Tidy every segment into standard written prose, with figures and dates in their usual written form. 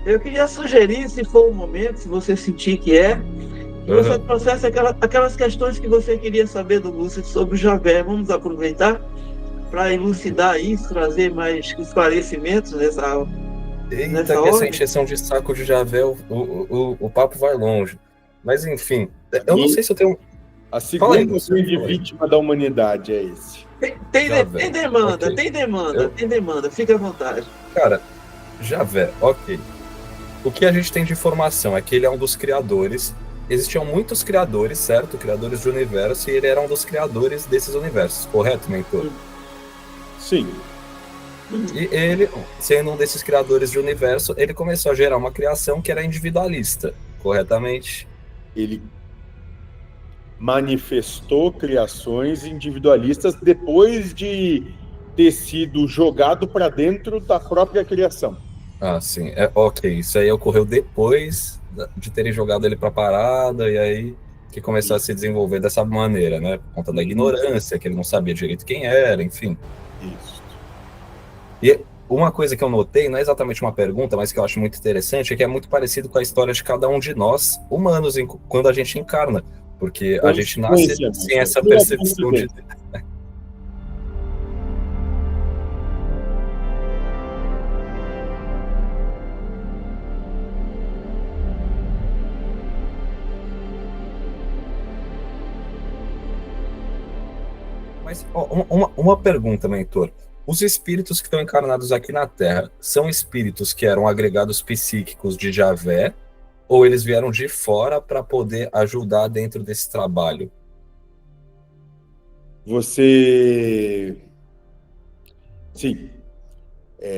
Eu queria sugerir, se for o momento, se você sentir que é, que você Aham. trouxesse aquelas questões que você queria saber do Lúcio sobre o Javé. Vamos aproveitar para elucidar isso, trazer mais esclarecimentos Eita, nessa que essa ordem. encheção de saco de Javé, o papo vai longe. Mas enfim, eu não E sei se eu tenho. a Fala aí, segunda Lúcio. grande Fala aí. vítima da humanidade é esse. Tem Javé. demanda, Ok. tem demanda, Eu, tem demanda, fica à vontade. cara, Javé, ok. O que a gente tem de informação é que ele é um dos criadores. Existiam muitos criadores, certo? Criadores de universo, e ele era um dos criadores desses universos, correto, mentor? Sim, E ele, sendo um desses criadores de universo, ele começou a gerar uma criação que era individualista, corretamente? ele manifestou criações individualistas depois de ter sido jogado para dentro da própria criação. Ah, sim. Ok, isso aí ocorreu depois de terem jogado ele para parada, e aí que começou a se desenvolver dessa maneira, né? Por conta da ignorância, que ele não sabia direito quem era, enfim. Isso. E uma coisa que eu notei, não é exatamente uma pergunta, mas que eu acho muito interessante, é que é muito parecido com a história de cada um de nós, humanos, quando a gente encarna. Porque a gente nasce sem Coincidentemente, essa pura percepção de. coincidência. Mas ó, uma pergunta, mentor. Os espíritos que estão encarnados aqui na Terra são espíritos que eram agregados psíquicos de Javé, ou eles vieram de fora para poder ajudar dentro desse trabalho? Você. Sim.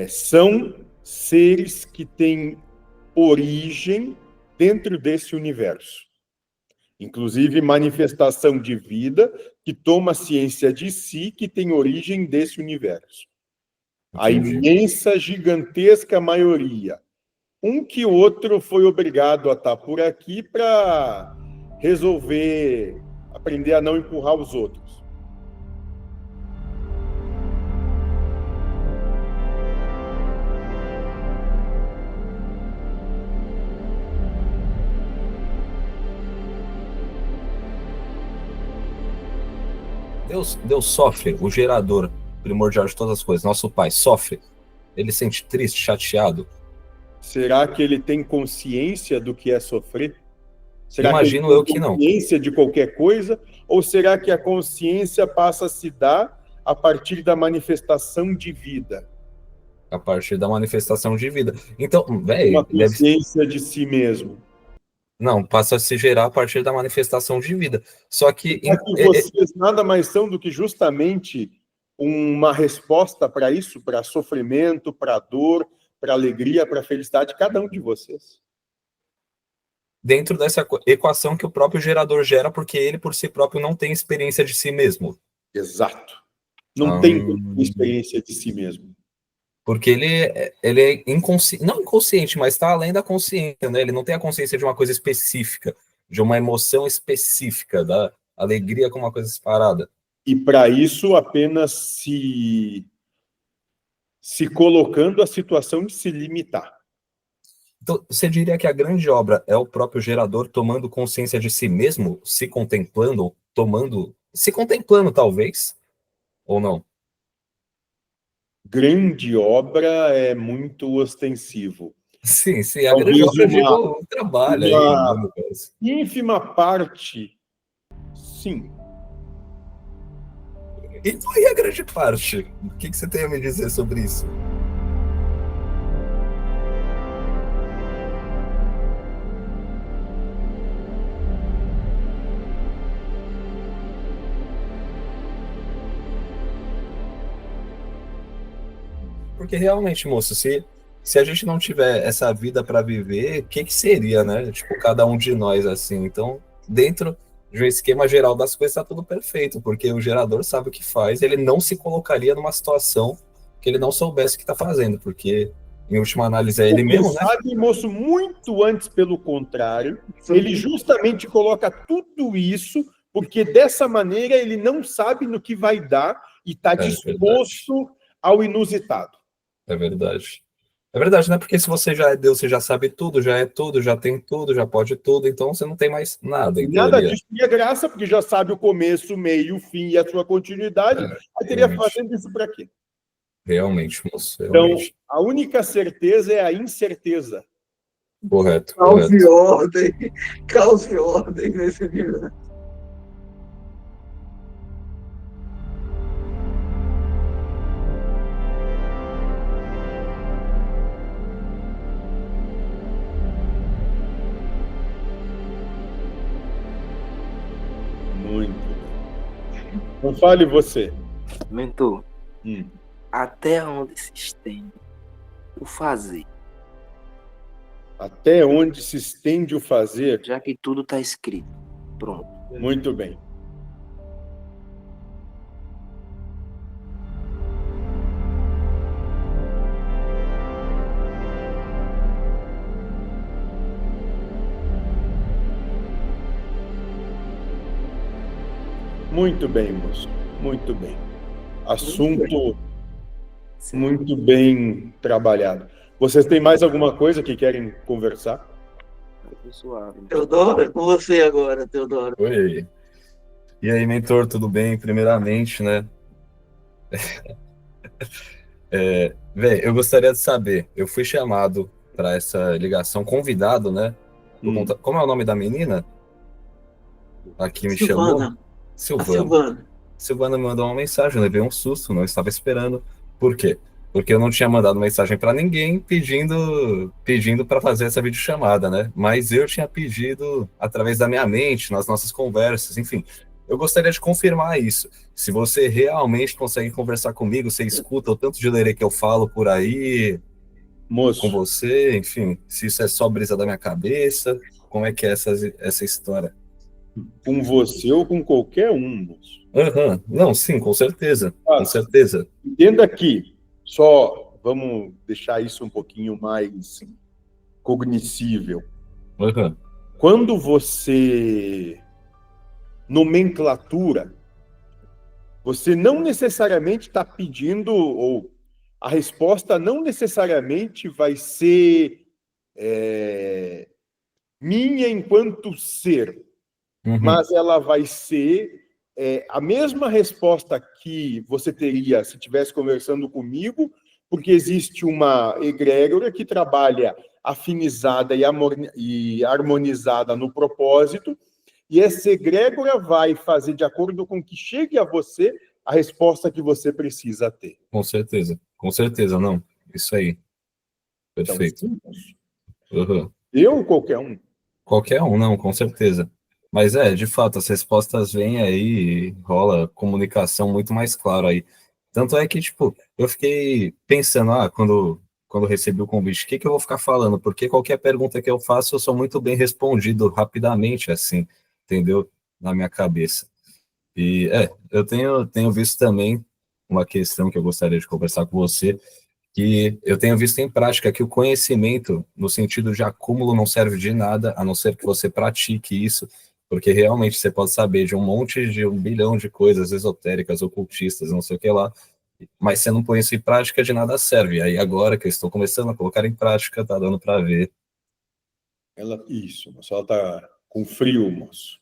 São seres que têm origem dentro desse universo. Inclusive manifestação de vida que toma ciência de si, que tem origem desse universo. A Entendi. imensa, gigantesca maioria. Um que outro foi obrigado a estar por aqui para resolver, aprender a não empurrar os outros. Deus sofre, o gerador primordial de todas as coisas, nosso pai, sofre. Ele se sente triste, chateado. Será que ele tem consciência do que é sofrer? Será Imagino que ele eu tem que não. consciência de qualquer coisa? Ou será que a consciência passa a se dar a partir da manifestação de vida? A partir da manifestação de vida. Então, velho, Uma consciência de si mesmo. Não, passa a se gerar a partir da manifestação de vida. Só que. Será que vocês nada mais são do que justamente uma resposta para isso, para sofrimento, para dor, para alegria, para felicidade, cada um de vocês? Dentro dessa equação que o próprio gerador gera, porque ele, por si próprio, não tem experiência de si mesmo. Exato. Não tem experiência de si mesmo. Porque ele é inconsciente, não inconsciente, mas está além da consciência, né? Ele não tem a consciência de uma coisa específica, de uma emoção específica, da alegria como uma coisa separada. E para isso apenas se colocando a situação de se limitar. Então, você diria que a grande obra é o próprio gerador tomando consciência de si mesmo, se contemplando, se contemplando talvez, ou não? Grande obra é muito ostensivo. Sim, sim, a grande Talvez obra de um trabalho aí no uma universo. ínfima parte, sim. E a grande parte? O que você tem a me dizer sobre isso? Porque realmente, moço, se a gente não tiver essa vida para viver, o que seria, né? Tipo, cada um de nós, assim. Então, dentro de um esquema geral das coisas, tá tudo perfeito, porque o gerador sabe o que faz, ele não se colocaria numa situação que ele não soubesse o que está fazendo, porque, em última análise, é ele mesmo, né? Sabe, moço, muito antes, pelo contrário, ele justamente coloca tudo isso, porque dessa maneira ele não sabe no que vai dar e está disposto ao inusitado. É verdade. É verdade, né? Porque se você já é Deus, você já sabe tudo, já é tudo, já tem tudo, já pode tudo, então você não tem mais nada, em E nada teoria. disso teria graça, porque já sabe o começo, o meio, o fim e a sua continuidade. Aí teria Realmente, fazendo isso para quê? realmente, moço, Então, realmente. a única certeza é a incerteza. Correto, Caos e correto. ordem. Caos e ordem nesse nível. Muito bem. Não fale você. Mentor, Hum. até onde se estende o fazer? Até onde se estende o fazer? Já que tudo está escrito. Pronto. Muito bem. Muito bem, moço. Muito bem. Assunto muito bem trabalhado. Vocês têm mais alguma coisa que querem conversar? Suave. Teodoro, é com você agora, Teodoro. Oi. E aí, mentor, tudo bem? Primeiramente, né? Velho, eu gostaria de saber, eu fui chamado para essa ligação, convidado, né? Como é o nome da menina? A que me chamou? Silvana. A Silvana. Silvana. Silvana me mandou uma mensagem, eu levei um susto, não estava esperando. Por quê? Porque eu não tinha mandado mensagem para ninguém pedindo para fazer essa videochamada, né? Mas eu tinha pedido através da minha mente, nas nossas conversas, enfim. Eu gostaria de confirmar isso. Se você realmente consegue conversar comigo, você escuta o tanto de lerê que eu falo por aí, com Moço, você, enfim, se isso é só brisa da minha cabeça, como é que é essa história? com você ou com qualquer um, moço. Aham. Não, sim, com certeza, com Mas, certeza. entenda que só vamos deixar isso um pouquinho mais cognoscível. Aham. Quando você nomenclatura, você não necessariamente está pedindo, ou a resposta não necessariamente vai ser minha enquanto ser, Uhum. mas ela vai ser a mesma resposta que você teria se estivesse conversando comigo, porque existe uma egrégora que trabalha afinizada e harmonizada no propósito, e essa egrégora vai fazer de acordo com que chegue a você a resposta que você precisa ter. Com certeza, não. Isso aí. Então, Perfeito. simples. Uhum. Eu ou qualquer um? Qualquer um, não, com certeza. Mas de fato, as respostas vêm aí e rola comunicação muito mais clara aí. Tanto é que, tipo, eu fiquei pensando, quando recebi o convite, o que que eu vou ficar falando? Porque qualquer pergunta que eu faço, eu sou muito bem respondido rapidamente, assim, entendeu? Na minha cabeça. E, eu tenho visto também uma questão que eu gostaria de conversar com você, que eu tenho visto em prática que o conhecimento, no sentido de acúmulo, não serve de nada, a não ser que você pratique isso, porque realmente você pode saber de um bilhão de coisas esotéricas, ocultistas, não sei o que lá, mas se não põe isso em prática, de nada serve. Aí agora que eu estou começando a colocar em prática, tá dando para ver. Isso, moço, ela está com frio, moço.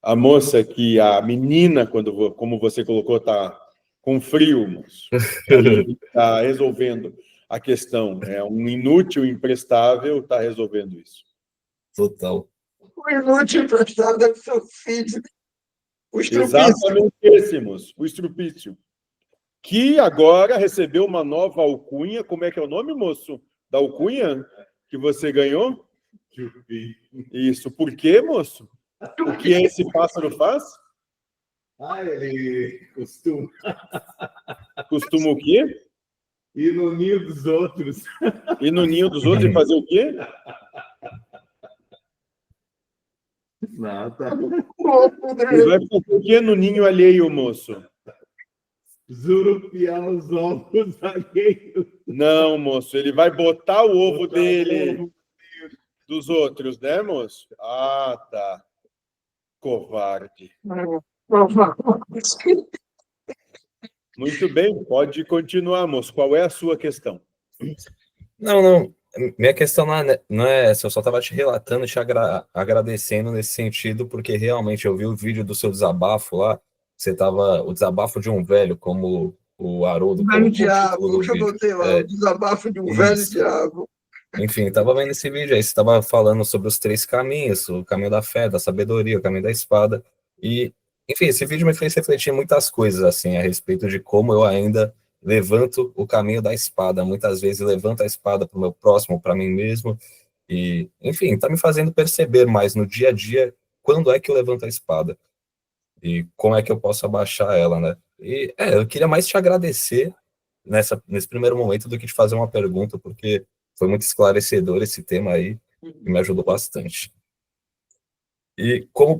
A moça a menina, como você colocou, está com frio, moço. Aí está resolvendo a questão. É um inútil imprestável, está resolvendo isso. Total. O inútil emprestado deve ser o filho. O estrupício. Exatamente esse, moço, o estrupício. Que agora recebeu uma nova alcunha. Como é que é o nome, moço, da alcunha que você ganhou? Isso. Por quê, moço? O que esse pássaro faz? Ele costuma Costuma o quê? ir no ninho dos outros. Ir no ninho dos outros e fazer o quê? Nada. Ele vai fazer o quê no ninho alheio, moço? Zurupiar os ovos alheios. Não, moço, ele vai botar o ovo dele dos outros, né, moço? Ah, tá. Covarde. Muito bem, pode continuar, moço. Qual é a sua questão? Não. Minha questão não é essa, eu só estava te relatando, te agradecendo nesse sentido, porque realmente eu vi o vídeo do seu desabafo lá. Você tava. O desabafo de um velho, como o Haroldo Velho colocou o título diabo, do eu já vídeo. botei lá, o desabafo de um velho Isso. diabo. Enfim, estava vendo esse vídeo aí, você estava falando sobre os 3 caminhos, o caminho da fé, da sabedoria, o caminho da espada. E, enfim, esse vídeo me fez refletir muitas coisas, assim, a respeito de como eu ainda levanto o caminho da espada. Muitas vezes levanto a espada para o meu próximo, para mim mesmo. E, enfim, está me fazendo perceber mais no dia a dia quando é que eu levanto a espada e como é que eu posso abaixar ela, né? E, eu queria mais te agradecer nesse primeiro momento do que te fazer uma pergunta, porque foi muito esclarecedor esse tema aí e me ajudou bastante. E como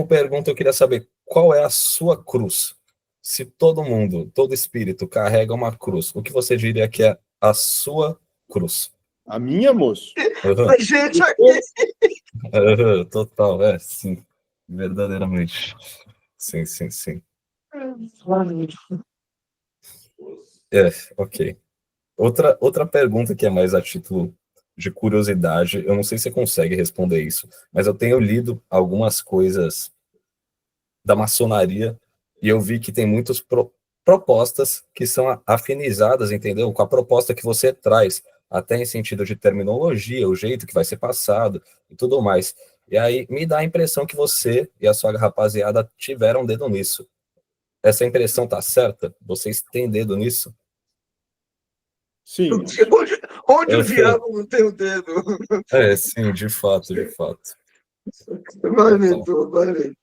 pergunta, eu queria saber qual é a sua cruz? Se todo mundo, todo espírito carrega uma cruz, o que você diria que é a sua cruz? A minha, moço? Uhum, Mas, gente, aqui. total, sim, verdadeiramente. Sim. Ok. Outra pergunta que é mais a título de curiosidade, eu não sei se você consegue responder isso, mas eu tenho lido algumas coisas da maçonaria e eu vi que tem muitas propostas que são afinizadas, entendeu? Com a proposta que você traz, até em sentido de terminologia, o jeito que vai ser passado e tudo mais. E aí me dá a impressão que você e a sua rapaziada tiveram dedo nisso. Essa impressão tá certa? Vocês têm dedo nisso? Sim, moço. Onde o diabo não tem o dedo? Sim, de fato, de fato. Vai, Total, mentor, vai, mentor.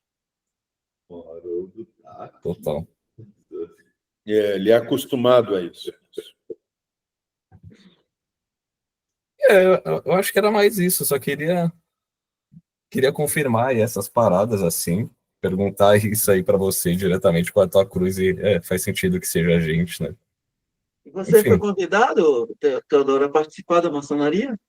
Haroldo tá aqui. total. Ele é acostumado a isso. Eu acho que era mais isso, só queria confirmar aí essas paradas assim, perguntar isso aí para você diretamente com a tua cruz e faz sentido que seja a gente, né? Você foi Enfim, convidado, Teodoro, a participar da maçonaria?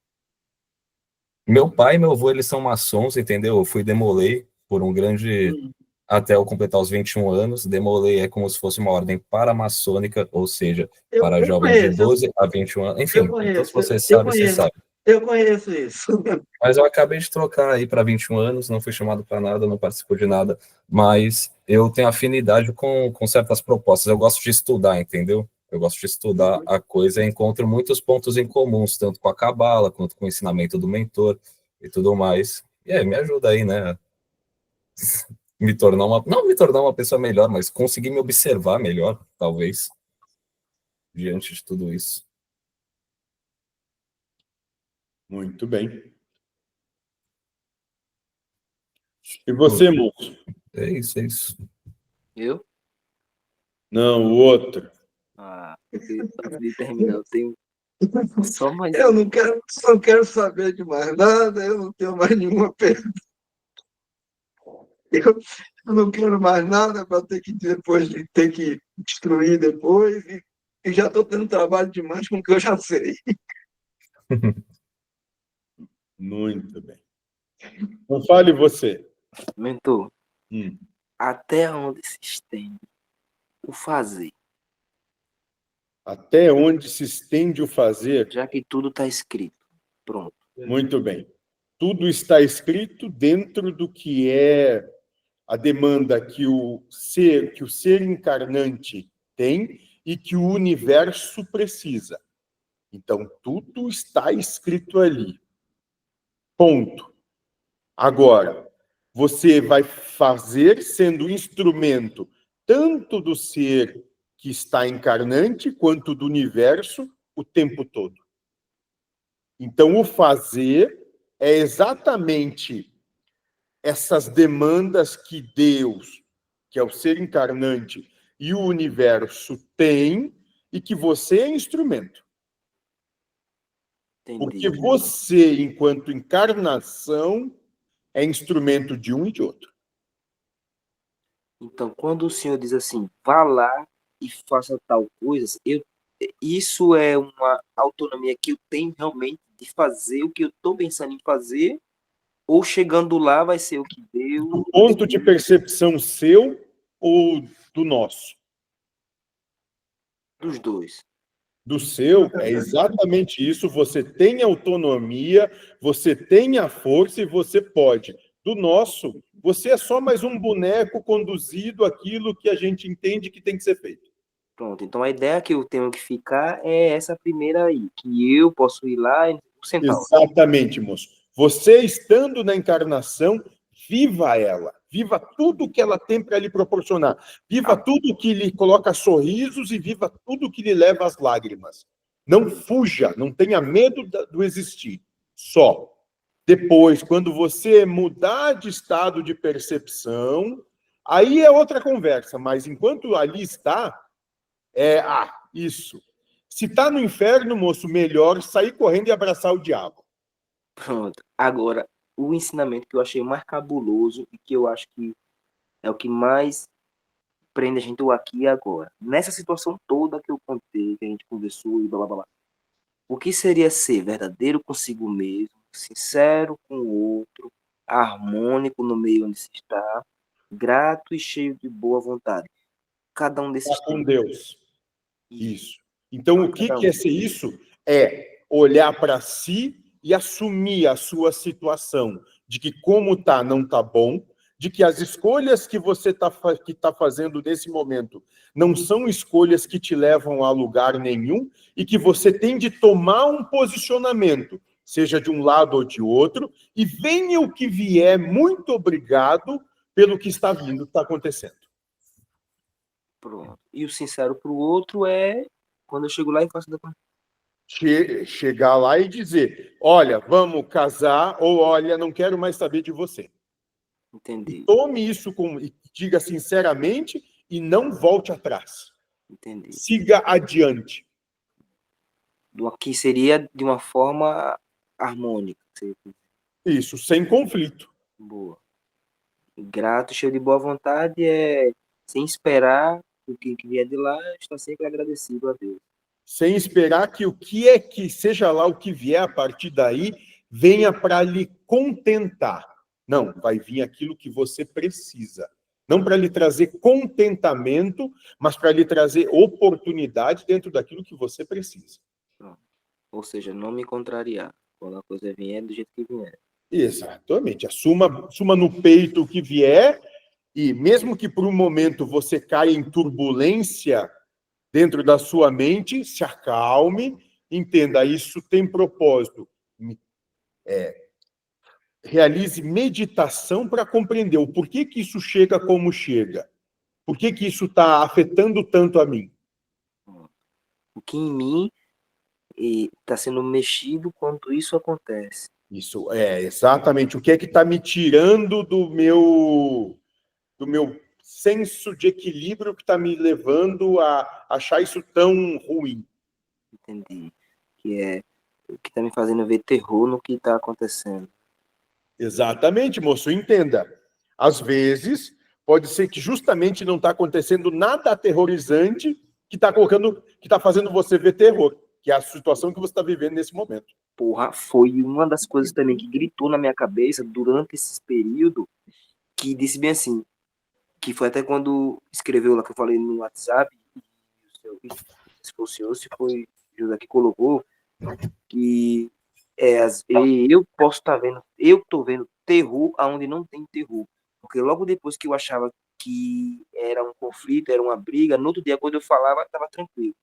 meu pai e meu avô, eles são maçons, entendeu? Eu fui demolei por um grande Hum. até eu completar os 21 anos. Demolei é como se fosse uma ordem paramaçônica, ou seja, para Eu jovens de conheço, 12 a 21 anos. eu Enfim, então se conheço, você eu sabe, você conheço, sabe. eu conheço isso. Mas eu acabei de trocar aí para 21 anos, não fui chamado para nada, não participo de nada, mas eu tenho afinidade com certas propostas. Eu gosto de estudar, entendeu? Eu gosto de estudar a coisa e encontro muitos pontos em comuns, tanto com a cabala, quanto com o ensinamento do mentor e tudo mais. E aí, me ajuda aí, né? Não me tornar uma pessoa melhor, mas conseguir me observar melhor, talvez, diante de tudo isso. Muito bem. E você, moço? É isso. Eu? Não, o outro. Antes de terminar, eu tenho só mais Eu não quero saber de mais nada, eu não tenho mais nenhuma pergunta. Eu não quero mais nada para ter que depois ter que destruir depois. E já estou tendo trabalho demais com o que eu já sei. Muito bem. Não fale você. mentor. Hum. Até onde se estende o fazer, Até onde se estende o fazer? já que tudo está escrito. Pronto. Muito bem. Tudo está escrito dentro do que é a demanda que o ser encarnante tem e que o universo precisa. Então, tudo está escrito ali. Ponto. Agora, você vai fazer sendo instrumento tanto do ser que está encarnante quanto do universo o tempo todo. Então, o fazer é exatamente essas demandas que Deus, que é o ser encarnante, e o universo têm e que você é instrumento. Porque Entendi. você, enquanto encarnação, é instrumento de um e de outro. Então, quando o senhor diz assim, vá lá e faça tal coisa, isso é uma autonomia que eu tenho realmente de fazer o que eu estou pensando em fazer, ou chegando lá vai ser o que Deus... Do ponto de percepção seu ou do nosso? Dos dois. Do seu, é exatamente isso. Você tem autonomia, você tem a força e você pode. Do nosso, você é só mais um boneco conduzido aquilo que a gente entende que tem que ser feito. Pronto. Então a ideia que eu tenho que ficar é essa primeira aí, que eu posso ir lá e o centauro. Exatamente, moço. Você estando na encarnação, viva ela. Viva tudo que ela tem para lhe proporcionar. Viva tudo que lhe coloca sorrisos e viva tudo que lhe leva às lágrimas. Não fuja, não tenha medo do existir. Só. Depois, quando você mudar de estado de percepção, aí é outra conversa. Mas enquanto ali está, isso. Se está no inferno, moço, melhor sair correndo e abraçar o diabo. Pronto. Agora, o ensinamento que eu achei mais cabuloso e que eu acho que é o que mais prende a gente o aqui e agora. Nessa situação toda que eu contei, que a gente conversou e blá blá blá. O que seria ser verdadeiro consigo mesmo, sincero com o outro, harmônico no meio onde se está, grato e cheio de boa vontade. Cada um desses Está com temas. Deus. Isso. Então, o que é ser isso? É olhar para si e assumir a sua situação de que como está, não está bom, de que as escolhas que você está fazendo nesse momento não são escolhas que te levam a lugar nenhum e que você tem de tomar um posicionamento, seja de um lado ou de outro, e venha o que vier, muito obrigado pelo que está vindo, está acontecendo. Pronto. E o sincero para o outro é quando eu chego lá e faço da chegar lá e dizer, olha, vamos casar, ou olha, não quero mais saber de você. Entendi. E tome isso e diga sinceramente e não volte atrás. Entendi. Siga adiante. Do aqui seria de uma forma harmônica. Isso, sem conflito. Boa. Grato, cheio de boa vontade, é sem esperar o que vier de lá, estar sempre agradecido a Deus. Sem esperar que o que é que, seja lá o que vier a partir daí, venha para lhe contentar. Não, vai vir aquilo que você precisa. Não para lhe trazer contentamento, mas para lhe trazer oportunidade dentro daquilo que você precisa. Ou seja, não me contrariar. Quando a coisa vier, do jeito que vier. Exatamente. Assuma no peito o que vier, e mesmo que por um momento você caia em turbulência dentro da sua mente, se acalme, entenda, isso tem propósito. Realize meditação para compreender o porquê que isso chega como chega. Por que isso está afetando tanto a mim? O que em mim está sendo mexido quando isso acontece. Isso é exatamente o que é que está me tirando do meu senso de equilíbrio, que está me levando a achar isso tão ruim. Entendi. Que é o que está me fazendo ver terror no que está acontecendo. Exatamente, moço, entenda. Às vezes, pode ser que justamente não está acontecendo nada aterrorizante que está fazendo você ver terror, que é a situação que você está vivendo nesse momento. Porra, foi uma das coisas também que gritou na minha cabeça durante esse período, que disse bem assim, que foi até quando escreveu lá, que eu falei no WhatsApp, se foi o senhor, se foi o José que colocou, que eu posso estar vendo, eu estou vendo terror aonde não tem terror. Porque logo depois que eu achava que era um conflito, era uma briga, no outro dia, quando eu falava, estava tranquilo.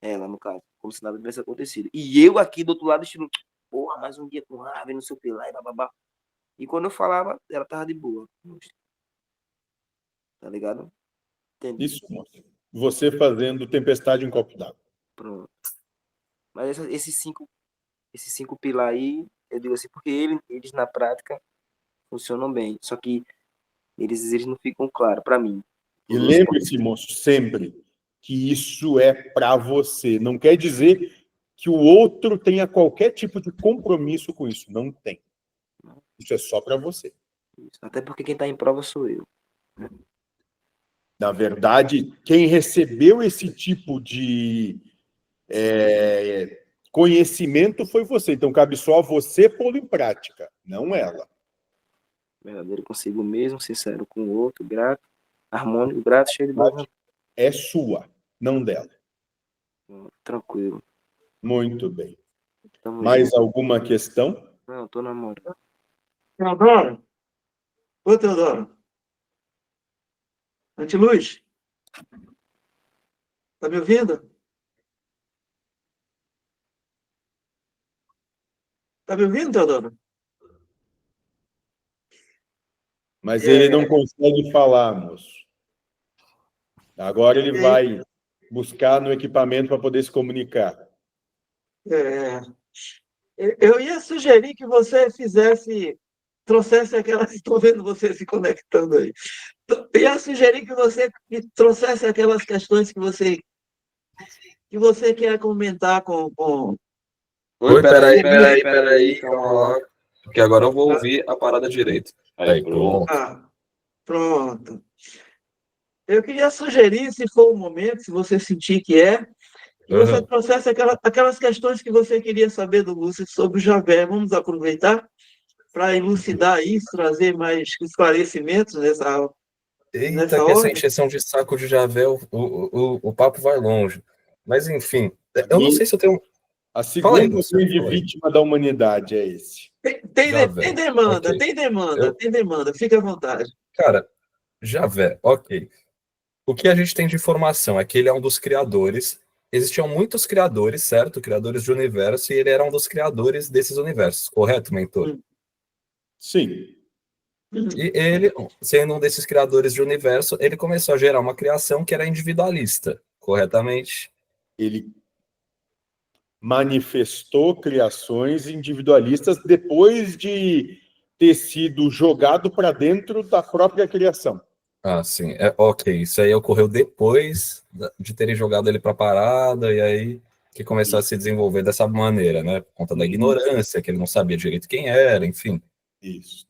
Ela, no caso, como se nada tivesse acontecido. E eu aqui do outro lado, estilo, porra, mais um dia com raiva, não sei o que lá, e bababá. E quando eu falava, ela tava de boa. Tá ligado? Entendi. Isso, moço. Você fazendo tempestade em copo d'água. Pronto. Mas esses cinco pilar aí, eu digo assim, porque eles na prática funcionam bem. Só que eles não ficam claros para mim. E lembre-se, moço, sempre que isso é para você. Não quer dizer que o outro tenha qualquer tipo de compromisso com isso. Não tem. Isso é só para você. Até porque quem está em prova sou eu. Na verdade, quem recebeu esse tipo de conhecimento foi você. Então, cabe só a você pô-lo em prática, não ela. Verdadeiro consigo mesmo, sincero com o outro, grato, harmônico, grato, cheio de boa vontade. É sua, não dela. Tranquilo. Muito bem. Tamo Mais junto. alguma questão? Não, tô namorando. Teodoro? Ô, Teodoro. Antiluz? Tá me ouvindo? Tá me ouvindo, Teodoro? Mas ele não É, consegue falar, moço. Agora ele é, vai buscar no equipamento para poder se comunicar. é, eu ia sugerir que você trouxesse aquelas. Estou vendo você se conectando aí. Eu ia sugerir que você trouxesse aquelas questões que você quer comentar com. Oi, Oi, peraí, calma calma lá. lá, porque agora eu vou ouvir a parada direito. Aí, pronto. Ah, pronto. Eu queria sugerir, se for o momento, se você sentir que você Aham. trouxesse aquelas questões que você queria saber do Lúcio sobre o Javé. Vamos aproveitar para elucidar isso, trazer mais esclarecimentos Eita, nessa que essa ordem. encheção de saco de Javel, o papo vai longe. Mas, enfim, eu não sei E se eu tenho. a Fala aí, segunda Lúcio, grande fala aí. vítima da humanidade é esse. Tem Javé, demanda, ok. tem demanda, Eu, tem demanda, fica à vontade. cara, Javé, ok. O que a gente tem de informação é que ele é um dos criadores. Existiam muitos criadores, certo? Criadores de universo, e ele era um dos criadores desses universos, correto, mentor? Hum, Sim, hum. E ele, sendo um desses criadores de universo, ele começou a gerar uma criação que era individualista, corretamente? ele manifestou criações individualistas depois de ter sido jogado para dentro da própria criação. Ah, sim. Ok, isso aí ocorreu depois de terem jogado ele para a parada, e aí que começou a se desenvolver dessa maneira, né? Por conta da Uhum. ignorância, que ele não sabia direito quem era, enfim. Isso.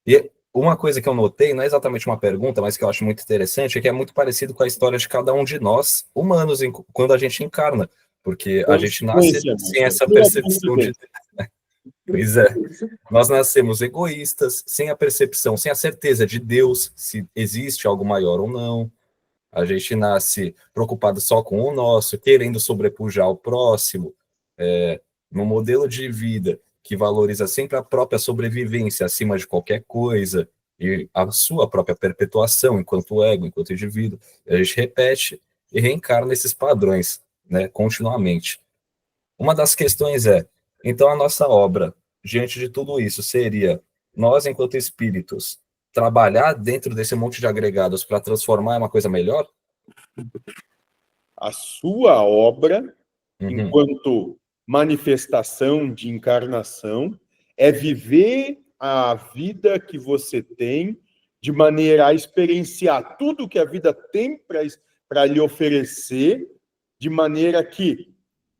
E uma coisa que eu notei, não é exatamente uma pergunta, mas que eu acho muito interessante, é que é muito parecido com a história de cada um de nós, humanos, quando a gente encarna, porque a gente nasce Coincidência, sem moço. essa Pura percepção de. coincidência. Pois é. Nós nascemos egoístas, sem a percepção, sem a certeza de Deus, se existe algo maior ou não. A gente nasce preocupado só com o nosso, querendo sobrepujar o próximo, num modelo de vida que valoriza sempre a própria sobrevivência acima de qualquer coisa e a sua própria perpetuação enquanto ego, enquanto indivíduo. A gente repete e reencarna esses padrões, né, continuamente. Uma das questões é, então a nossa obra, diante de tudo isso, seria nós, enquanto espíritos, trabalhar dentro desse monte de agregados para transformar em uma coisa melhor? A sua obra, Uhum. enquanto manifestação de encarnação, é viver a vida que você tem de maneira a experienciar tudo que a vida tem para lhe oferecer, de maneira que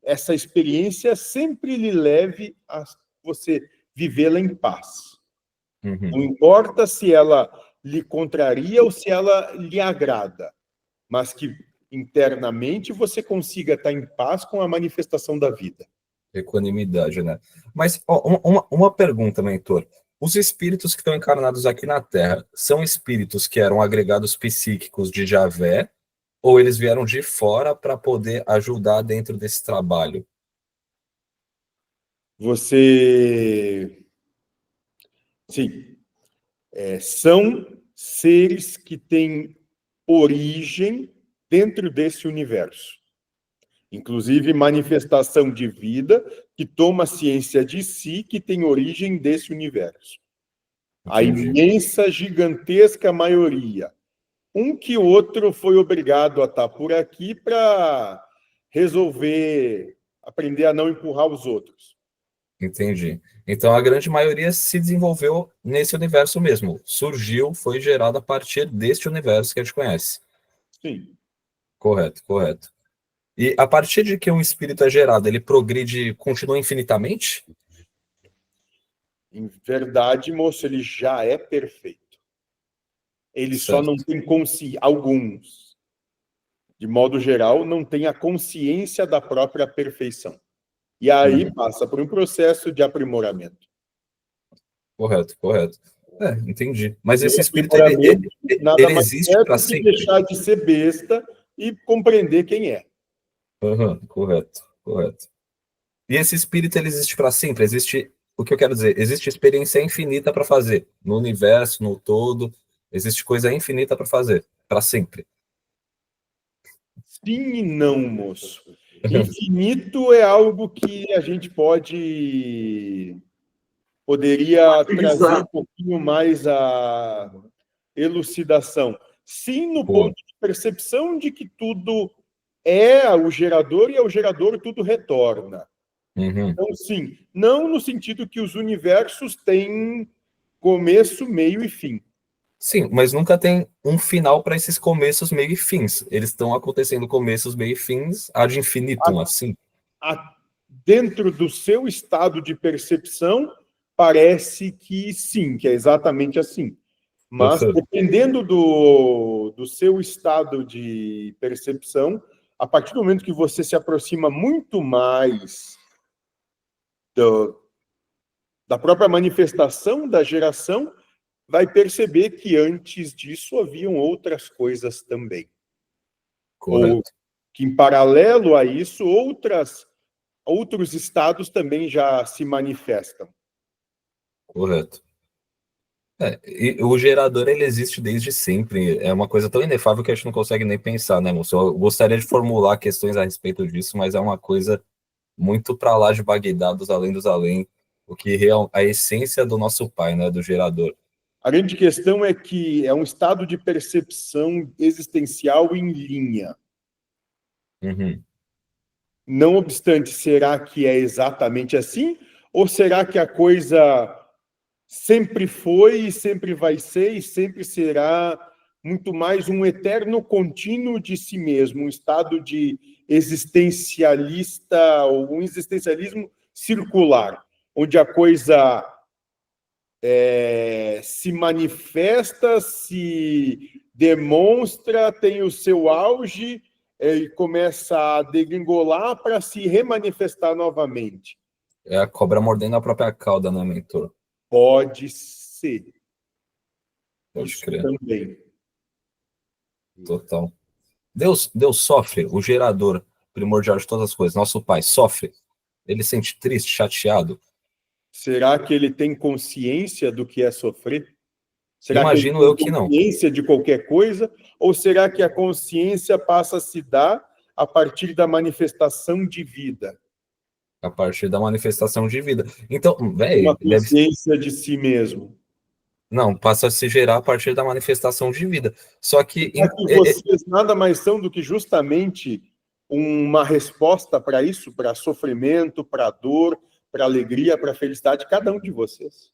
essa experiência sempre lhe leve a você vivê-la em paz. Uhum. Não importa se ela lhe contraria ou se ela lhe agrada, mas que internamente você consiga estar em paz com a manifestação da vida. Equanimidade, né? Mas ó, uma pergunta, mentor. Os espíritos que estão encarnados aqui na Terra são espíritos que eram agregados psíquicos de Javé ou eles vieram de fora para poder ajudar dentro desse trabalho? Você... Sim. São seres que têm origem dentro desse universo. Inclusive manifestação de vida que toma ciência de si, que tem origem desse universo. A Entendi. imensa, gigantesca maioria. Um que outro foi obrigado a estar por aqui para resolver, aprender a não empurrar os outros. Entendi. Então a grande maioria se desenvolveu nesse universo mesmo. Surgiu, foi gerado a partir deste universo que a gente conhece. Sim. Correto, correto. E a partir de que um espírito é gerado, ele progride, continua infinitamente? Em verdade, moço, ele já é perfeito. Ele só não Certo. tem consciência, alguns, de modo geral, não tem a consciência da própria perfeição. E aí passa por um processo de aprimoramento. Correto, correto. Entendi. Mas E esse o espírito, aprimoramento nada ele mais existe é para do que sempre? deixar de ser besta e compreender quem é. Aham, correto, correto. E esse espírito, ele existe para sempre? Existe, o que eu quero dizer, existe experiência infinita para fazer, no universo, no todo, existe coisa infinita para fazer, para sempre. Sim e não, moço. Infinito é algo que a gente poderia trazer um Exato. pouquinho mais a elucidação. Sim, no Pô, ponto de percepção de que tudo é o gerador e ao gerador tudo retorna. uhum. Então, sim, não no sentido que os universos têm começo, meio e fim. Sim, mas nunca tem um final para esses começos, meio e fins. Eles estão acontecendo começos, meio e fins, ad infinitum, assim. Dentro do seu estado de percepção, parece que sim, que é exatamente assim. Mas, Uhum. dependendo do seu estado de percepção, a partir do momento que você se aproxima muito mais do, da própria manifestação da geração, vai perceber que antes disso haviam outras coisas também. Ou Correto, que, em paralelo a isso, outros estados também já se manifestam. correto. E o gerador, ele existe desde sempre. É uma coisa tão inefável que a gente não consegue nem pensar, né, moço? Eu gostaria de formular questões a respeito disso, mas é uma coisa muito para lá de Bagdá, dos além dos além, o que a essência do nosso pai, né, do gerador. A grande questão é que é um estado de percepção existencial em linha. Uhum. Não obstante, será que é exatamente assim? Ou será que a coisa sempre foi e sempre vai ser e sempre será muito mais um eterno contínuo de si mesmo, um estado de existencialista ou um existencialismo circular, onde a coisa se manifesta, se demonstra, tem o seu auge e começa a degringolar para se remanifestar novamente. É a cobra mordendo a própria cauda, né, mentor? Pode ser. Pode Isso crer, também. total. Deus sofre, o gerador primordial de todas as coisas, nosso pai, sofre. Ele se sente triste, chateado. Será que ele tem consciência do que é sofrer? Será que ele Imagino tem eu que não. consciência de qualquer coisa? Ou será que a consciência passa a se dar a partir da manifestação de vida? A partir da manifestação de vida. Então, Uma velho, deve. consciência de si mesmo? Não, passa a se gerar a partir da manifestação de vida. Só que. Será que vocês nada mais são do que justamente uma resposta para isso, para sofrimento, para dor, para alegria, para felicidade, cada um de vocês?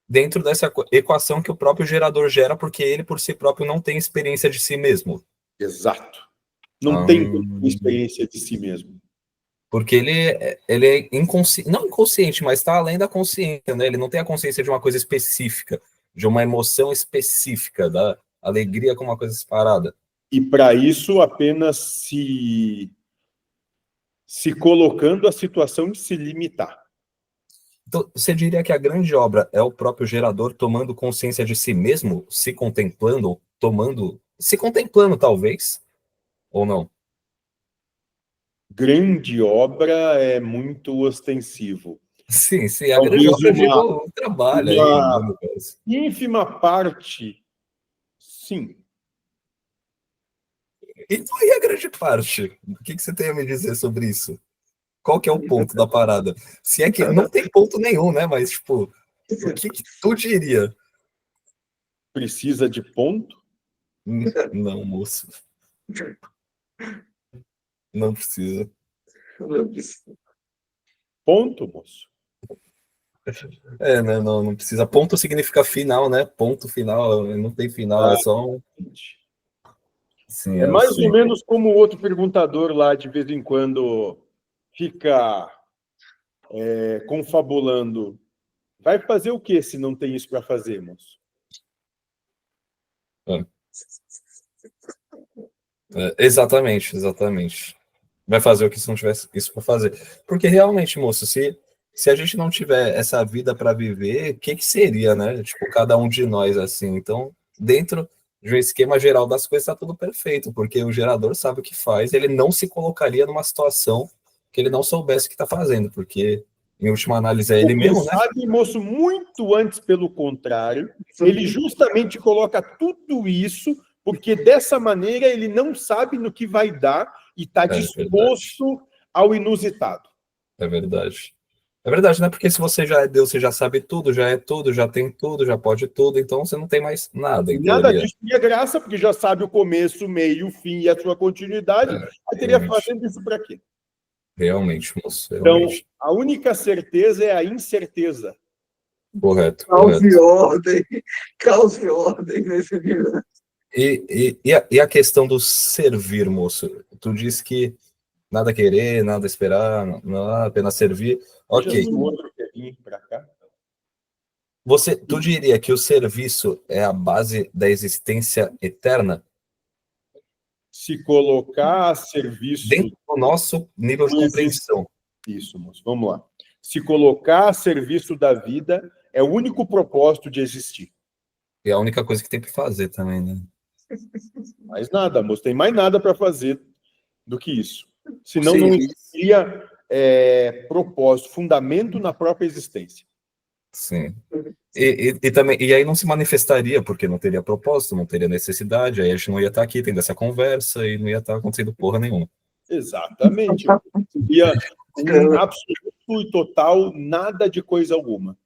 Dentro dessa equação que o próprio gerador gera, porque ele, por si próprio, não tem experiência de si mesmo. Exato. Não tem Hum, experiência de si mesmo. Porque ele é inconsciente, não inconsciente, mas está além da consciência, né? Ele não tem a consciência de uma coisa específica, de uma emoção específica, da alegria como uma coisa separada. E para isso apenas se colocando a situação de se limitar. Então, você diria que a grande obra é o próprio gerador tomando consciência de si mesmo, se contemplando, se contemplando talvez, ou não? Grande obra é muito ostensivo. Sim, sim, a grande Talvez obra eu digo o trabalho aí no uma universo. ínfima parte, sim. Então, e a grande parte? O que você tem a me dizer sobre isso? Qual que é o ponto da parada? Se é que não tem ponto nenhum, né? Mas, tipo, o que tu diria? Precisa de ponto? Não, moço, não precisa. Ponto, moço. É, né? Não, não precisa. Ponto significa final, né? Ponto final, não tem final, é só um. Sim, É eu mais ou sei. menos como o outro perguntador lá, de vez em quando, fica confabulando. Vai fazer o que se não tem isso para fazer, moço? É. Exatamente, exatamente. Vai fazer o que se não tivesse isso para fazer. Porque realmente, moço, se a gente não tiver essa vida para viver, o que seria, né? Tipo, cada um de nós, assim. Então, dentro de um esquema geral das coisas, está tudo perfeito, porque o gerador sabe o que faz, ele não se colocaria numa situação que ele não soubesse o que está fazendo, porque, em última análise, é ele Porque mesmo, né? sabe, moço, muito antes, pelo contrário, ele justamente coloca tudo isso, porque dessa maneira ele não sabe no que vai dar e está disposto ao inusitado. É verdade. É verdade, né? Porque se você já é Deus, você já sabe tudo, já é tudo, já tem tudo, já pode tudo, então você não tem mais nada, em Nada teoria. disso teria graça, porque já sabe o começo, o meio, o fim e a sua continuidade. Aí teria realmente. fazendo isso para quê? Realmente, moço, Então, realmente. a única certeza é a incerteza. Correto, Caos e correto. ordem. Caos e ordem nesse nível. E a questão do servir, moço? Tu disse que nada querer, nada esperar, não, apenas servir. Veja Ok. se o outro quer vir para cá. Tu diria que o serviço é a base da existência eterna? Se colocar a serviço... Dentro do nosso nível de compreensão. Isso, moço. Vamos lá. Se colocar a serviço da vida é o único propósito de existir. É a única coisa que tem para fazer também, né? Mais nada, moço. Tem mais nada para fazer do que isso. Senão não Serviço. existiria propósito, fundamento na própria existência. Sim. E aí não se manifestaria, porque não teria propósito, não teria necessidade, aí a gente não ia estar aqui tendo essa conversa e não ia estar acontecendo porra nenhuma. Exatamente. Seria um absoluto e total nada de coisa alguma.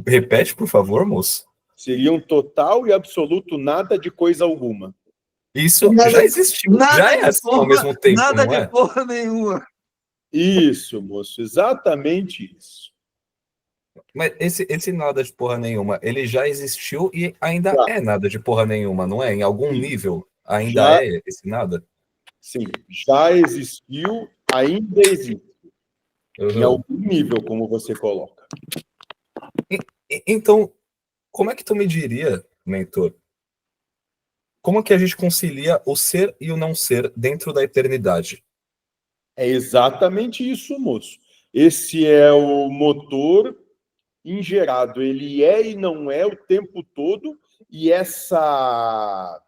Repete, por favor, moço. Seria um total e absoluto nada de coisa alguma. Isso Nada- já existiu, nada já é de assim porra, ao mesmo tempo, nada não de é? porra nenhuma. Isso, moço. Exatamente isso. Mas esse nada de porra nenhuma, ele já existiu e ainda Já. é nada de porra nenhuma, não é? Em algum Sim. nível ainda Já. é esse nada? Sim, já existiu, ainda existe. Em Uhum. algum nível, como você coloca. Então, como é que tu me diria, mentor? Como que a gente concilia o ser e o não ser dentro da eternidade? É exatamente isso, moço. Esse é o motor ingerado. Ele é e não é o tempo todo, e essa...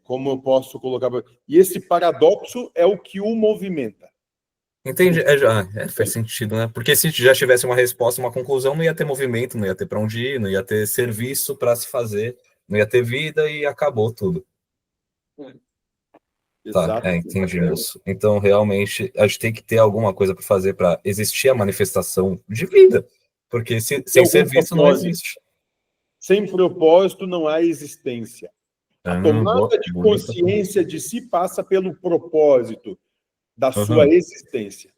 como eu posso colocar? E esse paradoxo é o que o movimenta. Entende? Faz sentido, né? Porque se já tivesse uma resposta, uma conclusão, não ia ter movimento, não ia ter para onde ir, não ia ter serviço para se fazer, não ia ter vida e acabou tudo. Tá, entendi, moço. Então, realmente, a gente tem que ter alguma coisa para fazer para existir a manifestação de vida. Porque sem serviço não existe. Sem propósito não há existência. A tomada de consciência de si passa pelo propósito da sua existência.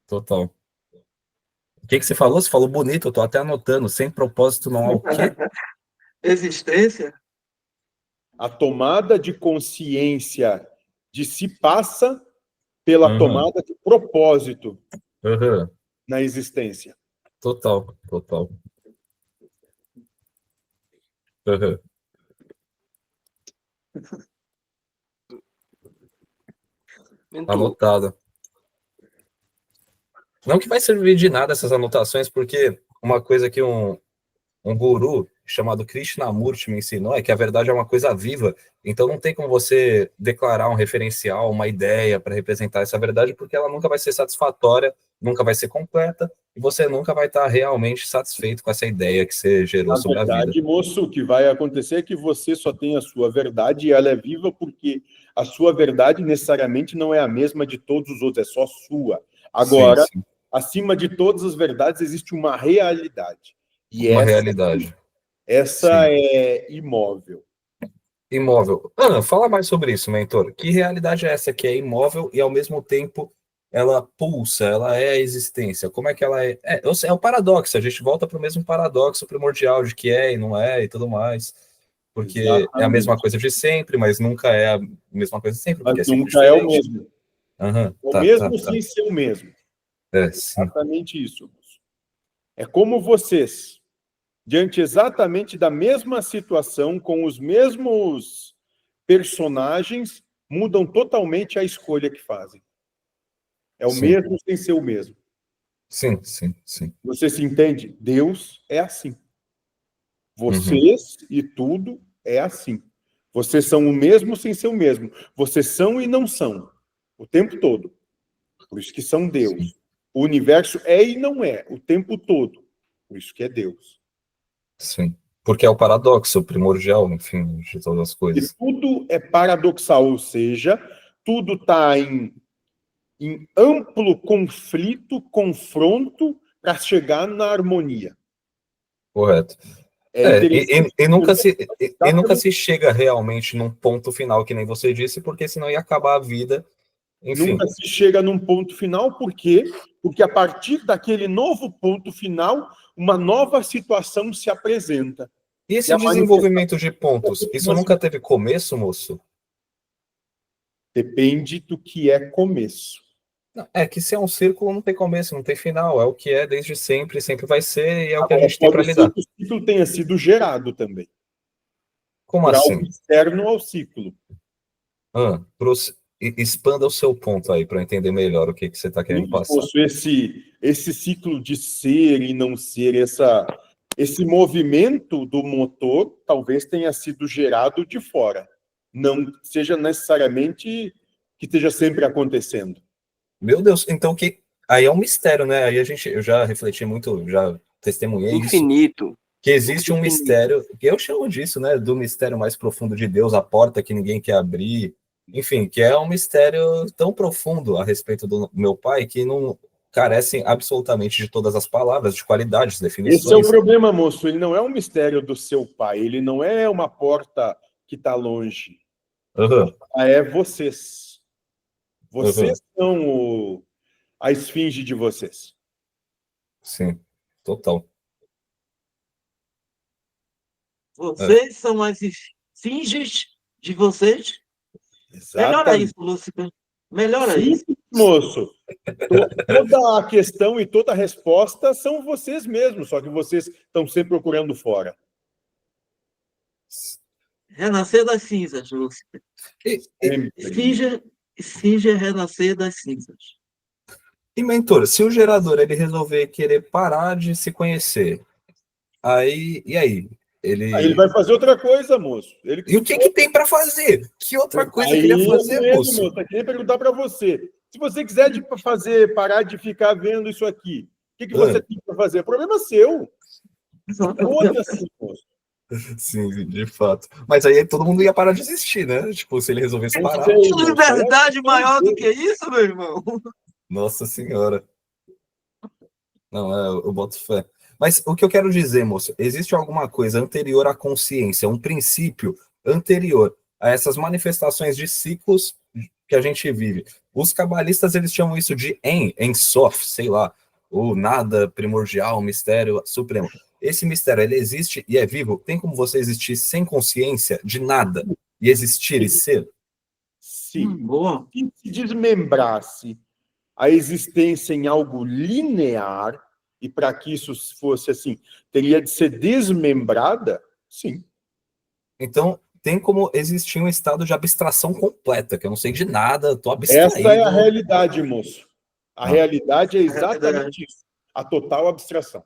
Total. O que você falou? Você falou bonito, eu tô até anotando. Sem propósito não há o quê? Existência? A tomada de consciência de si passa pela tomada de propósito na existência. Total. Anotado. Não que vai servir de nada essas anotações, porque uma coisa que um guru chamado Krishnamurti me ensinou é que a verdade é uma coisa viva, então não tem como você declarar um referencial, uma ideia para representar essa verdade, porque ela nunca vai ser satisfatória, nunca vai ser completa, e você nunca vai estar realmente satisfeito com essa ideia que você gerou sobre a vida. Na verdade, moço, o que vai acontecer é que você só tem a sua verdade e ela é viva porque a sua verdade necessariamente não é a mesma de todos os outros, é só sua. Agora, sim. Acima de todas as verdades existe uma realidade. E realidade. Essa é imóvel. Imóvel. Ana, fala mais sobre isso, mentor. Que realidade é essa que é imóvel e, ao mesmo tempo, ela pulsa, ela é a existência? Como é que ela é? É o paradoxo, a gente volta para o mesmo paradoxo primordial de que é e não é e tudo mais. Porque exatamente. É a mesma coisa de sempre, mas nunca é a mesma coisa de sempre. Porque mas nunca é o mesmo. O mesmo sem ser o mesmo. Exatamente isso. É como vocês, diante exatamente da mesma situação, com os mesmos personagens, mudam totalmente a escolha que fazem. É o mesmo sem ser o mesmo. Sim. Você se entende? Deus é assim. Vocês e tudo é assim. Vocês são o mesmo sem ser o mesmo. Vocês são e não são. O tempo todo. Por isso que são Deus. O universo é e não é. O tempo todo. Por isso que é Deus. Sim. Porque é o paradoxo primordial, enfim, de todas as E coisas. tudo é paradoxal, ou seja, tudo está em amplo conflito, confronto, para chegar na harmonia. Correto. É É, interessante. e nunca se chega realmente num ponto final, que nem você disse, porque senão ia acabar a vida. Enfim. Nunca se chega num ponto final, por quê? Porque a partir daquele novo ponto final, uma nova situação se apresenta. E esse E a desenvolvimento de pontos, isso nunca teve começo, moço? Depende do que é começo. É que se é um círculo, não tem começo, não tem final. É o que é desde sempre, sempre vai ser, e é o que a Agora, gente tem para pode ser lidar. que o ciclo tenha sido gerado também. Como Por algo assim? externo ao ciclo. Expanda o seu ponto aí, para entender melhor o que você está querendo passar. Esse ciclo de ser e não ser, esse movimento do motor, talvez tenha sido gerado de fora. Não seja necessariamente que esteja sempre acontecendo. Meu Deus, então aí é um mistério, né? Aí eu já refleti muito, já testemunhei Infinito. isso, que existe um mistério, que eu chamo disso, né? Do mistério mais profundo de Deus, a porta que ninguém quer abrir, enfim, que é um mistério tão profundo a respeito do meu pai que não carecem absolutamente de todas as palavras, de qualidades, definições. Esse é o problema, moço. Ele não é um mistério do seu pai, ele não é uma porta que está longe. É vocês. Vocês são a esfinge de vocês. Sim, total. Vocês são as esfinges de vocês? Melhora isso, Lúcifer. Melhora isso. Moço. Toda a questão e toda a resposta são vocês mesmos, só que vocês estão sempre procurando fora. Renascer das cinzas, Lúcifer. Esfinge é renascer das cinzas. E, mentor, se o gerador ele resolver querer parar de se conhecer, e aí? Ele vai fazer outra coisa, moço. E o que tem para fazer? Que outra coisa ele ia fazer, moço? Eu queria perguntar para você. Se você quiser parar de ficar vendo isso aqui, o que você tem para fazer? O problema é seu. Moço. Sim, de fato. Mas aí todo mundo ia parar de existir, né? Tipo, se ele resolvesse parar. Tem liberdade maior do que isso, meu irmão? Nossa Senhora. Não, eu boto fé. Mas o que eu quero dizer, moço, existe alguma coisa anterior à consciência, um princípio anterior a essas manifestações de ciclos que a gente vive. Os cabalistas, eles chamam isso de En Sof, sei lá, o nada primordial, mistério supremo. Esse mistério, ele existe e é vivo? Tem como você existir sem consciência de nada e existir e ser? Sim. Se desmembrasse a existência em algo linear, e para que isso fosse assim, teria de ser desmembrada? Sim. Então, tem como existir um estado de abstração completa, que eu não sei de nada, estou abstraído. Essa é a realidade, moço. A realidade é exatamente isso. A total abstração.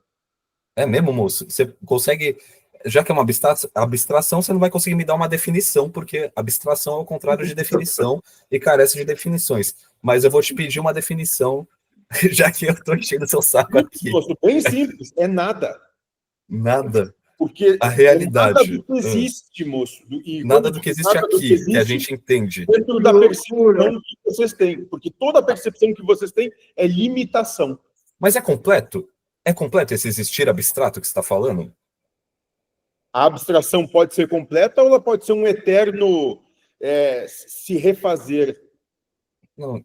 É mesmo, moço? Você consegue... Já que é uma abstração, você não vai conseguir me dar uma definição, porque abstração é o contrário de definição e carece de definições. Mas eu vou te pedir uma definição, já que eu estou enchendo seu saco aqui. Bem simples, é nada. Nada. Porque a realidade. Nada do que existe, moço. Nada do que existe aqui, que a gente entende. Dentro da percepção que vocês têm. Porque toda a percepção que vocês têm é limitação. Mas é completo? É completo esse existir abstrato que você está falando? A abstração pode ser completa ou ela pode ser um eterno se refazer? Não,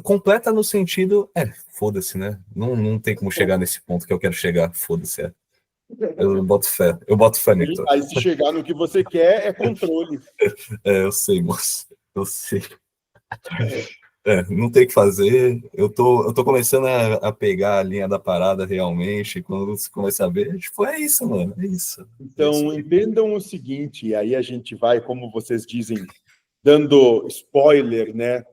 completa no sentido... foda-se, né? Não tem como chegar nesse ponto que eu quero chegar. Foda-se, Eu boto fé. Eu boto fé, Nectar. Aí se chegar no que você quer, é controle. Eu sei, moço. Eu sei. Não tem o que fazer. Eu tô começando a pegar a linha da parada realmente. Quando você começa a ver, tipo, é isso, mano. É isso. Então, entendam o seguinte, aí a gente vai, como vocês dizem, dando spoiler, né?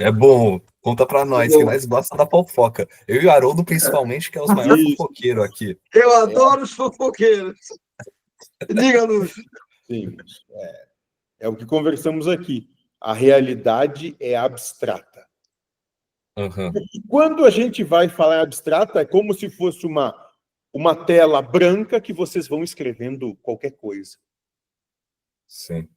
É bom. Conta pra nós, que nós gosta da fofoca. Eu e o Haroldo, principalmente, que é os maiores fofoqueiros aqui. Eu adoro os fofoqueiros. Diga, Lúcio. Sim, é o que conversamos aqui. A realidade é abstrata. Uhum, E quando a gente vai falar em abstrata, é como se fosse uma tela branca que vocês vão escrevendo qualquer coisa. sim.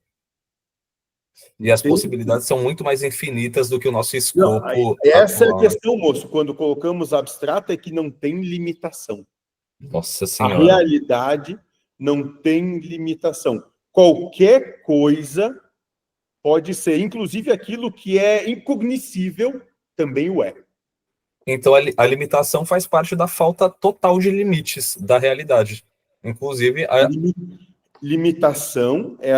E as Entende? possibilidades são muito mais infinitas do que o nosso Não, escopo essa é a atual, né? questão, moço. Quando colocamos abstrata, é que não tem limitação. Nossa A Senhora. realidade não tem limitação. Qualquer coisa pode ser, inclusive aquilo que é incognoscível, também o é. Então a limitação faz parte da falta total de limites da realidade. Inclusive, Limitação é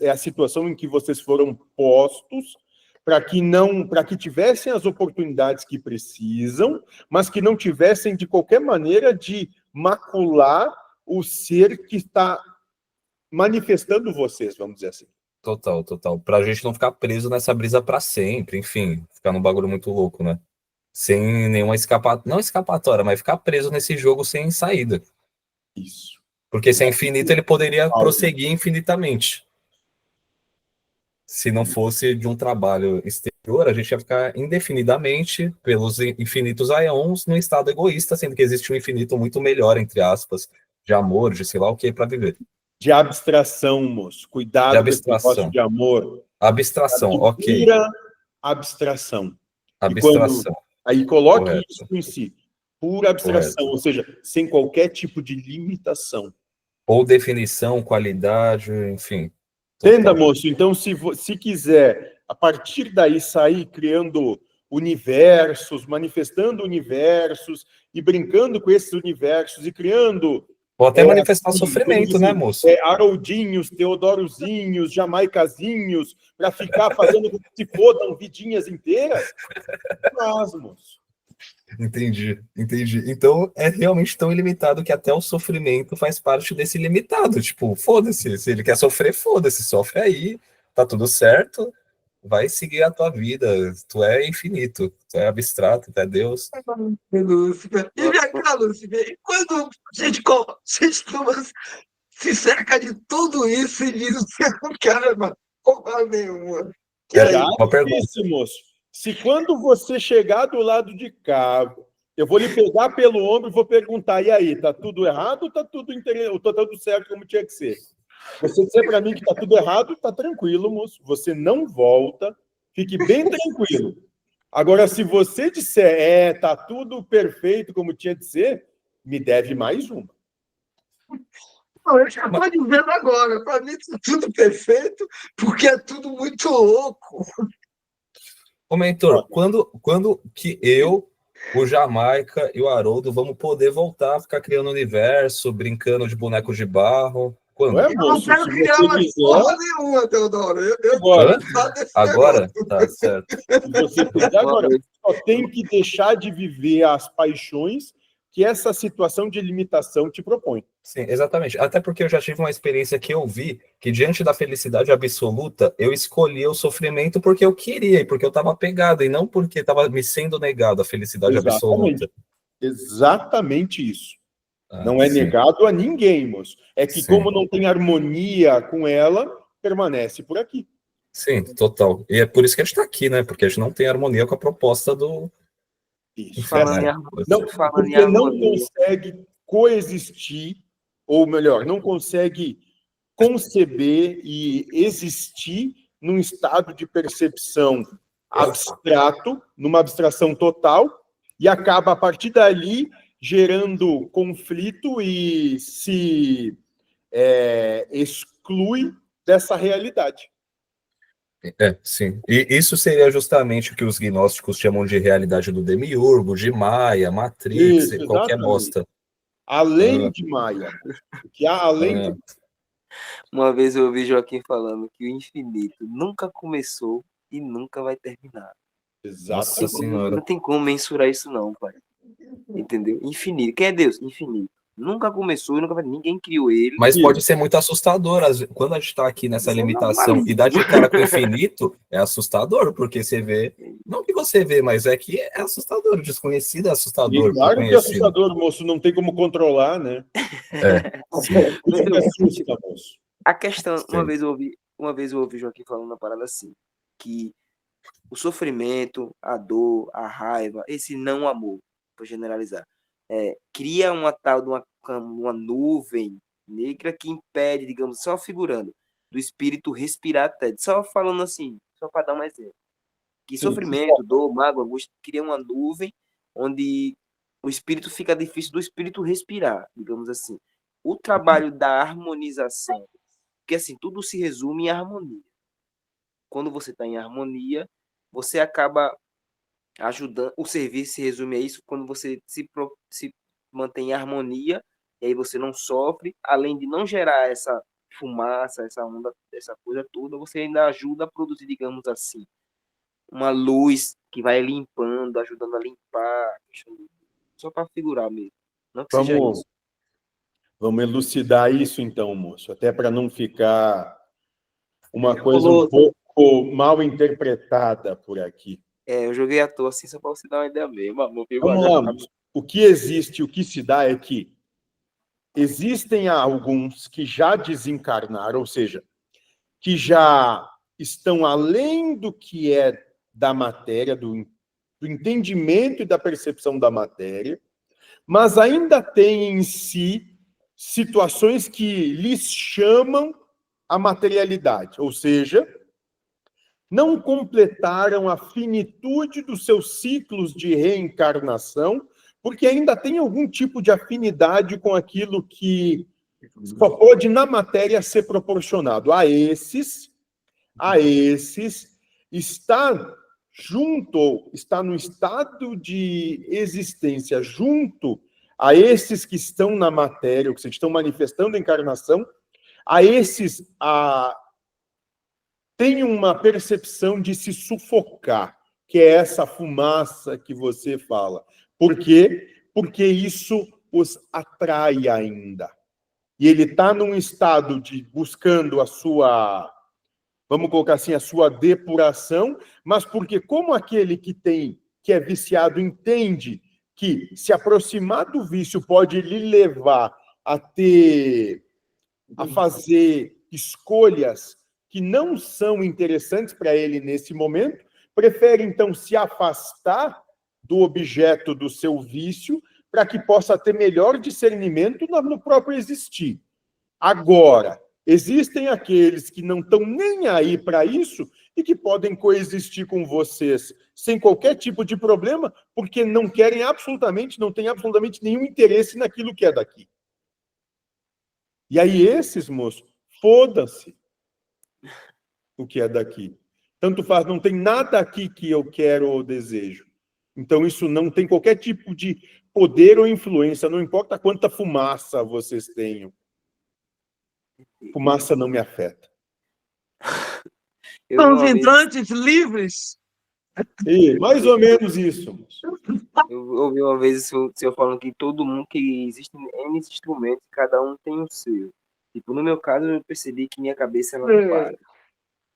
a situação em que vocês foram postos para que tivessem as oportunidades que precisam, mas que não tivessem de qualquer maneira de macular o ser que está manifestando vocês, vamos dizer assim. total, total. Pra gente não ficar preso nessa brisa pra sempre, enfim, ficar num bagulho muito louco, né? Sem nenhuma não escapatória, mas ficar preso nesse jogo sem saída. Isso. Porque se é infinito, ele poderia prosseguir infinitamente. Se não fosse de um trabalho exterior, a gente ia ficar indefinidamente, pelos infinitos aeons, num estado egoísta, sendo que existe um infinito muito melhor, entre aspas, de amor, de sei lá o que, para viver. De abstração, moço. Cuidado De com esse negócio abstração. de amor. Abstração, De ok. pura abstração. E quando Abstração, aí coloque correto, isso em si, pura abstração, correto. ou seja, sem qualquer tipo de limitação. Ou definição, qualidade, enfim. Entenda, Total. moço? Então, se quiser, a partir daí, sair criando universos, manifestando universos e brincando com esses universos e criando Ou até manifestar assim, vamos sofrimento, dizer né, assim, moço? Haroldinhos, Teodorozinhos, Jamaicazinhos, para ficar fazendo com que se fodam vidinhas inteiras, mas, moço. Entendi, entendi. Então é realmente tão ilimitado que até o sofrimento faz parte desse limitado. Tipo, foda-se, se ele quer sofrer, foda-se, sofre aí, tá tudo certo, vai seguir a tua vida. Tu é infinito, tu é abstrato, tu é Deus. Lúcifer. E vem cá, Lúcifer, e quando a gente se cerca de tudo isso e diz que eu não quero mais porra nenhuma. Que É, aí? uma pergunta. Isso, moço. Se quando você chegar do lado de cá, eu vou lhe pegar pelo ombro e vou perguntar, e aí, tá tudo errado ou tá tudo certo como tinha que ser? Você disser para mim que tá tudo errado, tá tranquilo, moço. Você não volta, fique bem tranquilo. Agora, se você disser, tá tudo perfeito como tinha de ser, me deve mais uma. Não, eu já estou dizendo agora, para mim tá tudo perfeito, porque é tudo muito louco. Ô, mentor, quando que eu, o Jamaica e o Haroldo vamos poder voltar a ficar criando universo, brincando de bonecos de barro? Quando? Não é, Eu não moço? quero Se criar você mais quiser, porra nenhuma, Teodoro. Eu agora, tô cansado desse Agora? negócio. Tá certo. se você quiser, agora, só tem que deixar de viver as paixões que essa situação de limitação te propõe. Sim, exatamente. Até porque eu já tive uma experiência que eu vi que, diante da felicidade absoluta, eu escolhia o sofrimento porque eu queria e porque eu estava apegado, e não porque estava me sendo negado a felicidade absoluta. Exatamente isso. Não é sim. negado a ninguém, moço. É que, Sim. como não tem harmonia com ela, permanece por aqui. Sim, total. E é por isso que a gente está aqui, né? Porque a gente não tem harmonia com a proposta do Isso. inferno. Porque não consegue coexistir, ou melhor, não consegue conceber e existir num estado de percepção abstrato, numa abstração total, e acaba, a partir dali, gerando conflito e se exclui dessa realidade. Sim. E isso seria justamente o que os gnósticos chamam de realidade do demiurgo, de Maia, Matrix, Isso, qualquer exatamente. bosta. Além de Maia. Que há além de... Uma vez eu ouvi Joaquim falando que o infinito nunca começou e nunca vai terminar. Nossa Senhora. Não tem como mensurar isso não, pai. Entendeu? Infinito. Quem é Deus? Infinito. Nunca começou e nunca vai... Ninguém criou ele. Mas pode ser muito assustador. Quando a gente está aqui nessa limitação e dá de cara com o infinito, é assustador, porque você vê... Não que você vê, mas é que é assustador. O desconhecido é E assustador. claro que é Conhecido. assustador, moço, não tem como controlar, né? Sim, Isso que assusta, moço. A questão, sim. uma vez eu ouvi o Joaquim falando uma parada assim, que o sofrimento, a dor, a raiva, esse não amor, para generalizar, cria uma tal de uma nuvem negra que impede, digamos, só figurando, do espírito respirar até. Só falando assim, só para dar um exemplo. Que Sim. sofrimento, dor, mágoa, angústia, cria uma nuvem onde o espírito fica difícil do espírito respirar, digamos assim. O trabalho da harmonização, porque assim, tudo se resume em harmonia. Quando você está em harmonia, você acaba ajudando. O serviço se resume a isso quando você se mantém em harmonia, e aí você não sofre, além de não gerar essa fumaça, essa onda, essa coisa toda, você ainda ajuda a produzir, digamos assim, uma luz que vai limpando, ajudando a limpar, só para figurar mesmo. Não que seja Vamos, isso. vamos elucidar isso, então, moço, até para não ficar uma coisa um Moço, pouco mal interpretada por aqui. Eu joguei à toa assim, só para você dar uma ideia mesmo, amor. Vamos lá, moço. O que existe, o que se dá é que existem alguns que já desencarnaram, ou seja, que já estão além do que é da matéria, do entendimento e da percepção da matéria, mas ainda têm em si situações que lhes chamam a materialidade, ou seja, não completaram a finitude dos seus ciclos de reencarnação, porque ainda tem algum tipo de afinidade com aquilo que só pode, na matéria, ser proporcionado. A esses, está junto, está no estado de existência, junto a esses que estão na matéria, ou que estão manifestando a encarnação, a esses tem uma percepção de se sufocar, que é essa fumaça que você fala. Por quê? Porque isso os atrai ainda. E ele está num estado de buscando a sua, vamos colocar assim, a sua depuração, mas porque como aquele que é viciado entende que se aproximar do vício pode lhe levar a fazer escolhas que não são interessantes para ele nesse momento, prefere então se afastar do objeto do seu vício para que possa ter melhor discernimento no próprio existir. Agora, existem aqueles que não estão nem aí para isso e que podem coexistir com vocês sem qualquer tipo de problema, porque não querem absolutamente, não têm absolutamente nenhum interesse naquilo que é daqui. E aí esses, moço, foda-se o que é daqui. Tanto faz, não tem nada aqui que eu quero ou desejo. Então isso não tem qualquer tipo de poder ou influência, não importa quanta fumaça vocês tenham. Fumaça não me afeta. Eu vi são os uma vez, entrantes livres. E mais ou menos isso. eu ouvi uma vez o senhor falando que todo mundo, que existem N instrumentos, cada um tem o seu. Tipo, no meu caso, eu percebi que minha cabeça ela não para.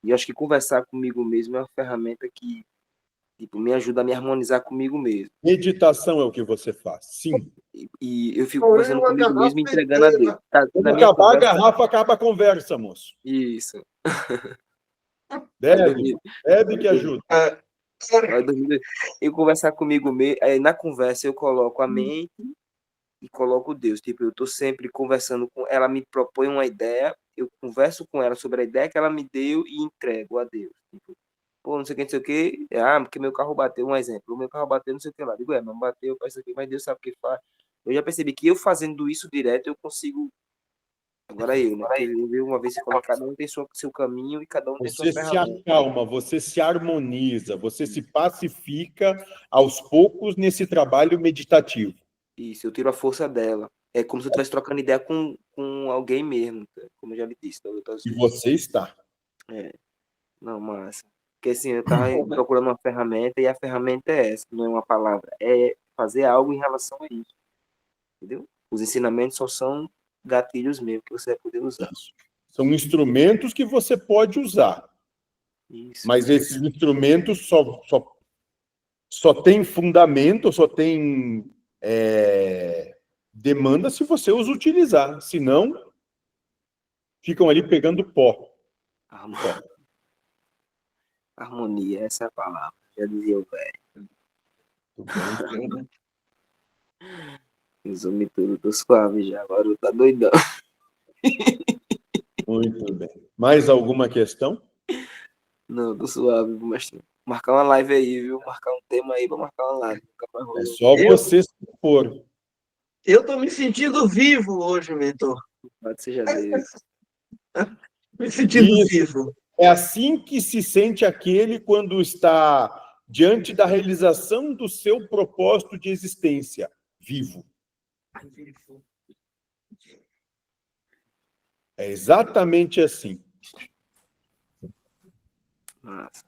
E acho que conversar comigo mesmo é uma ferramenta que, tipo, me ajuda a me harmonizar comigo mesmo. Meditação é o que você faz. Sim. E eu fico conversando comigo mesmo e entregando a Deus. Tá, Quando na minha acabar a conversa, garrafa, acaba a conversa, moço. isso. Bebe que ajuda. Vai dormir. Eu conversar comigo mesmo, na conversa eu coloco a mente e coloco Deus. Tipo, eu tô sempre conversando com ela, me propõe uma ideia, eu converso com ela sobre a ideia que ela me deu e entrego a Deus. Tipo, pô, não sei o que, não sei o que. Porque meu carro bateu, um exemplo. O meu carro bateu, não sei o que lá. Digo, mas bateu, faz isso aqui, mas Deus sabe o que faz. Eu já percebi que eu fazendo isso direto, eu consigo. Agora eu, né? Porque eu vi uma vez você falou, cada um tem seu caminho e cada um tem sua Você se ferramenta. acalma, você se harmoniza, você se pacifica aos poucos nesse trabalho meditativo. Isso, eu tiro a força dela. É como se eu estivesse trocando ideia com alguém mesmo, como eu já lhe disse. E você está. Não, massa. Porque assim, eu tava procurando uma ferramenta e a ferramenta é essa, não é uma palavra. É fazer algo em relação a isso. Entendeu? Os ensinamentos só são gatilhos mesmo que você vai poder usar. São instrumentos que você pode usar. Isso. Mas esses instrumentos só só tem fundamento, só tem demanda se você os utilizar. Senão, ficam ali pegando pó. Harmonia, essa é a palavra. Já dizia o velho. Resume tudo, tô suave já. Agora tá doidão. Muito bem. Mais alguma questão? Não, tô suave, mas marcar uma live aí, viu? Marcar um tema aí pra marcar uma live. Nunca mais rolou. É só você se pôr. Eu estou me sentindo vivo hoje, mentor. Pode seja Deus. Me sentindo Isso. vivo. É assim que se sente aquele quando está diante da realização do seu propósito de existência, vivo. É exatamente assim. Nossa.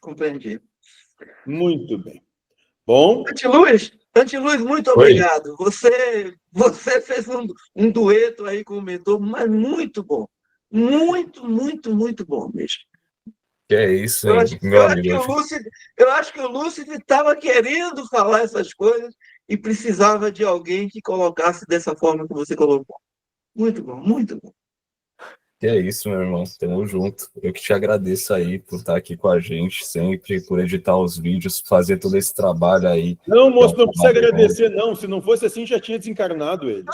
Compreendi. Muito bem. Bom, Antiluz, muito Oi. obrigado. Você fez um dueto aí com o mentor, mas muito bom. Muito, muito, muito bom mesmo. Que é isso, Eu hein, acho, meu eu acho amigo. que eu acho que o Lúcido estava querendo falar essas coisas e precisava de alguém que colocasse dessa forma que você colocou. Muito bom, muito bom. Que é isso, meu irmão. Tamo junto. Eu que te agradeço aí por estar aqui com a gente sempre, por editar os vídeos, fazer todo esse trabalho aí. não, moço, não precisa trabalho agradecer, não. Se não fosse assim, já tinha desencarnado ele.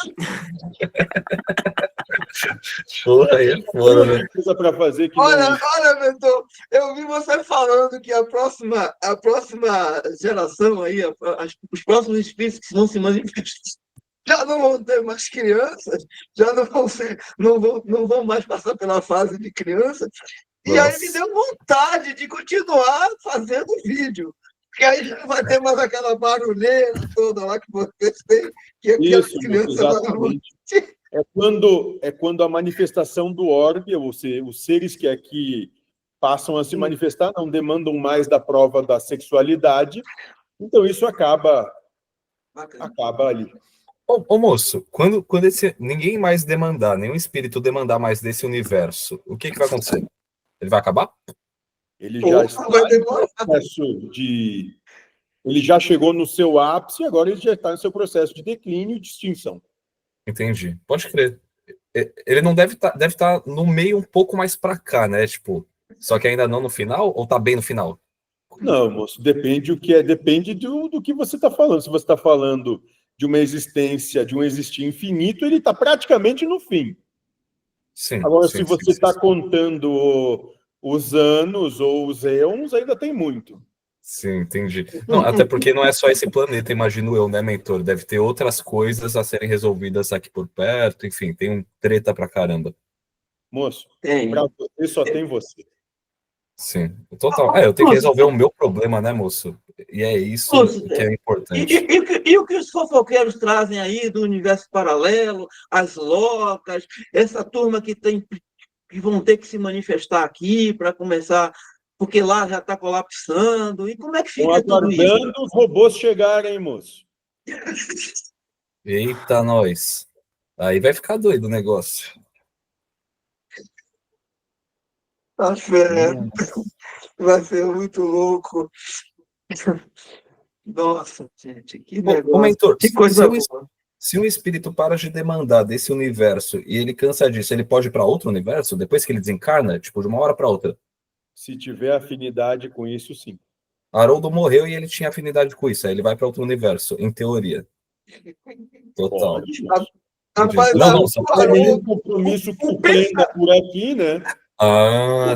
Porra, aí é foda, né? Coisa para fazer que Olha, não... mentor, eu vi você falando que a próxima geração aí, os próximos espíritos que não se manifestam, já não vão ter mais crianças, já não vão mais passar pela fase de criança. E aí me Nossa. deu vontade de continuar fazendo vídeo. Porque aí já não vai ter mais aquela barulheira toda lá que vocês têm, que as Isso, crianças lá não vão exatamente. É quando a manifestação do orbe, os seres que aqui passam a se manifestar, não demandam mais da prova da sexualidade, então isso acaba ali. Ô, moço, quando ninguém mais demandar, nenhum espírito demandar mais desse universo, o que vai acontecer? Ele vai acabar? Ele já está em processo de... Ele já chegou no seu ápice, agora ele já está no seu processo de declínio e de extinção. Entendi. Pode crer. Ele não deve estar no meio um pouco mais pra cá, né? Tipo, só que ainda não no final, ou tá bem no final? Não, moço, depende do que você está falando. Se você está falando de uma existência, de um existir infinito, ele está praticamente no fim. Sim. Agora, sim, se você está contando os anos ou os éons, ainda tem muito. Sim, entendi. Não, até porque não é só esse planeta, imagino eu, né, mentor? Deve ter outras coisas a serem resolvidas aqui por perto, enfim, tem um treta pra caramba. Moço, Tem. para você só tem você. Sim, total. Eu tenho que resolver o meu problema, né, moço? E é isso que é importante. E o que os fofoqueiros trazem aí do universo paralelo, as locas, essa turma que vão ter que se manifestar aqui para começar, porque lá já está colapsando. E como é que Estão fica tudo isso? aguardando os robôs chegarem, moço. Eita, nós. Aí vai ficar doido o negócio. Vai ser muito louco. Nossa, gente, que negócio. Ô, mentor, que coisa boa. se um espírito para de demandar desse universo e ele cansa disso, ele pode ir para outro universo depois que ele desencarna, tipo, de uma hora para outra? Se tiver afinidade com isso, sim. Haroldo morreu e ele tinha afinidade com isso, aí ele vai para outro universo, em teoria. Total. Pode. Rapaz, Não, Só tem nenhum compromisso que o prenda por aqui, né?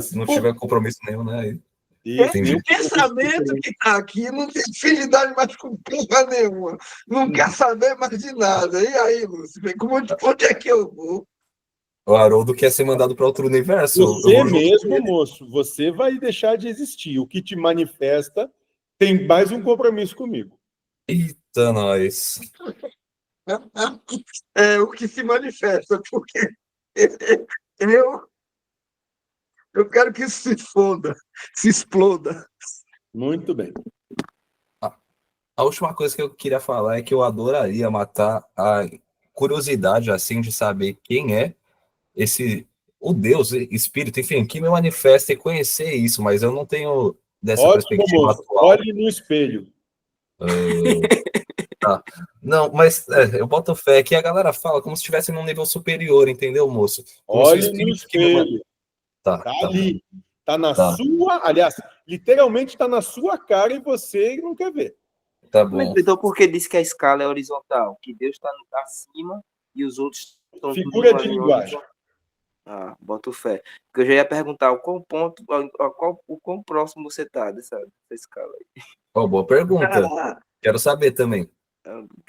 Se não tiver compromisso nenhum, né? Entendi. O pensamento que está aqui não tem afinidade mais com porra nenhuma. Não quer saber mais de nada. E aí, Lúcio? Onde é que eu vou? O Haroldo quer ser mandado para outro universo. Você mesmo, moço, você vai deixar de existir. O que te manifesta tem mais um compromisso comigo. Eita, nós. É o que se manifesta, porque eu quero que isso se foda, se exploda. Muito bem. A última coisa que eu queria falar é que eu adoraria matar a curiosidade, assim, de saber quem é o Deus, espírito, enfim, que me manifesta e conhecer isso, mas eu não tenho dessa Ótimo, perspectiva moço. atual. Olhe no espelho. Tá. Não, mas eu boto fé que a galera fala como se estivesse num nível superior, entendeu, moço? Como se o Olhe no espírito que não... espelho. Tá, Tá tá, ali. Tá na Tá. sua... Aliás, literalmente tá na sua cara e você não quer ver. tá bom. Então por que diz que a escala é horizontal? Que Deus está acima e os outros estão tudo Figura de ali linguagem. horizontal. Ah, boto fé. Porque eu já ia perguntar o quão próximo você tá dessa escala aí. Ó, boa pergunta. Ah, Quero saber também.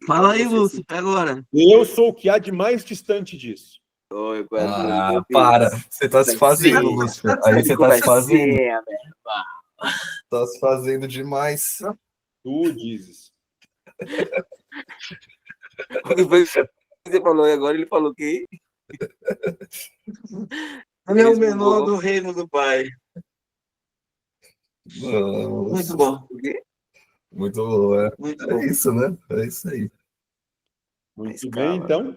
fala aí, Você Lúcio, agora. Eu sou o que há de mais distante disso. Oi, Ah, para. Você tá se fazendo, Lúcio. Aí você tá se fazendo. Tá se fazendo demais. Tu dizes. Você falou e agora ele falou que Ele é o menor do reino do Pai. Nossa, Muito bom. muito bom, é. Muito É bom. isso, né? É isso aí. Muito Escala. bem, então.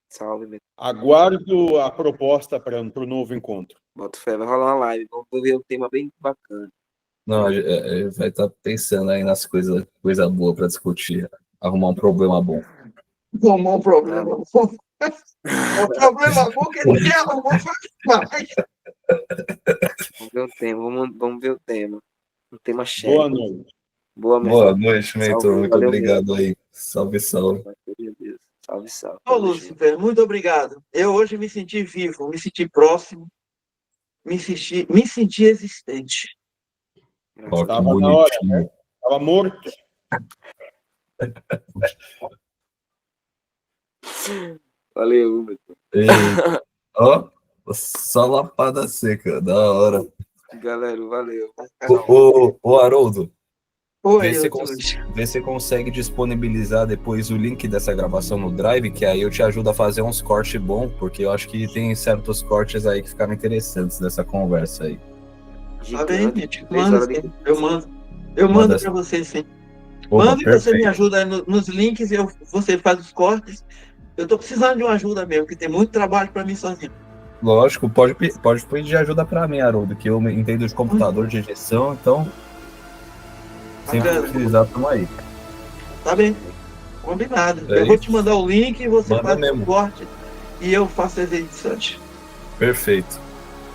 Salve, meu. Aguardo a proposta para o novo encontro. Boto fé, vai rolar uma live. Vamos ver um tema bem bacana. Não, a gente vai estar pensando aí nas coisas boa para discutir. Arrumar um problema bom. Arrumou um problema bom. O problema bom que ele arrumou foi demais. Vamos ver o tema. Vamos ver o tema. Um tema cheio. Boa noite. Boa, meu Boa irmão. noite, Mentor. Salve, Muito valeu obrigado aí. Salve, salve. Meu Deus. Salve, salve. Ô, Lúcifer, muito obrigado. Eu hoje me senti vivo, me senti próximo, me senti existente. Ó, que Tava na hora, bonitinho. Estava morto. Valeu, meu. Ei, ó, só lapada seca, da hora. Galera, valeu. Ô, Haroldo, Oi, vê se Lúcio. você consegue disponibilizar depois o link dessa gravação no Drive, que aí eu te ajudo a fazer uns cortes bons, porque eu acho que tem certos cortes aí que ficaram interessantes dessa conversa aí. Tá bem, Gigante. gente. 3 Manda, horas de- sim. Eu mando. Eu Manda mando sim. para você, sim. Opa, Manda e você me perfeito. ajuda aí nos links, você faz os cortes. Eu estou precisando de uma ajuda mesmo, porque tem muito trabalho para mim sozinho. Lógico, pode pedir ajuda pra mim, Haroldo, que eu entendo de computador, de edição, então sempre que Bacana. precisar, tamo aí. Tá bem. Combinado. É Eu vou isso. te mandar o link e você Manda faz mesmo. o corte e eu faço as edições. Perfeito.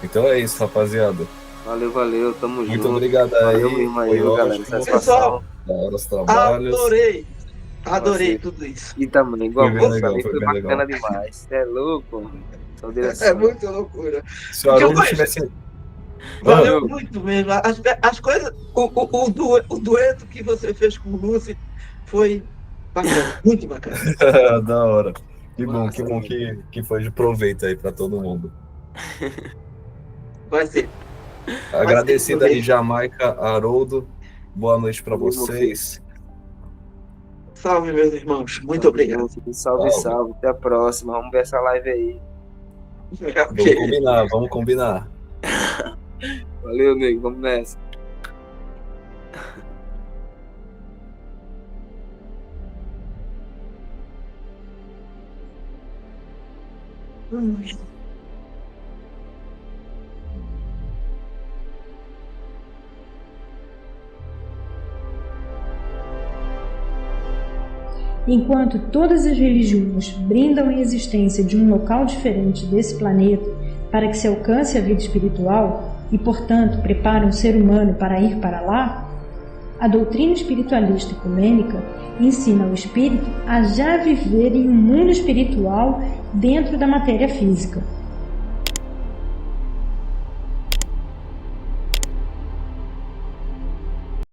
Então é isso, rapaziada. Valeu. Tamo junto. Muito obrigado aí. Valeu mesmo aí, Foi viu, galera. ótimo. Satisfação. Da hora os trabalhos. Adorei Você. tudo isso. E também, igual Foi bem você, legal, também foi foi bem bacana legal. demais. Você é louco, mano. Só Deus É sabe. muita loucura. Se o Haroldo Mas- tivesse. Valeu Valeu. muito mesmo. As coisas, o dueto que você fez com o Lúcio foi bacana, muito bacana. Da hora. Que bom Massa, que foi de proveito aí pra todo mundo. Vai ser. Agradecido aí, proveito. Jamaica, Haroldo. Boa noite pra Valeu, vocês. Salve, meus irmãos. Muito obrigado. Salve. Salve. Até a próxima. Vamos ver essa live aí. Ok. Vamos combinar. Valeu, nego. Vamos nessa. Enquanto todas as religiões brindam a existência de um local diferente desse planeta para que se alcance a vida espiritual e, portanto, preparam o ser humano para ir para lá, a doutrina espiritualista ecumênica ensina o espírito a já viver em um mundo espiritual dentro da matéria física.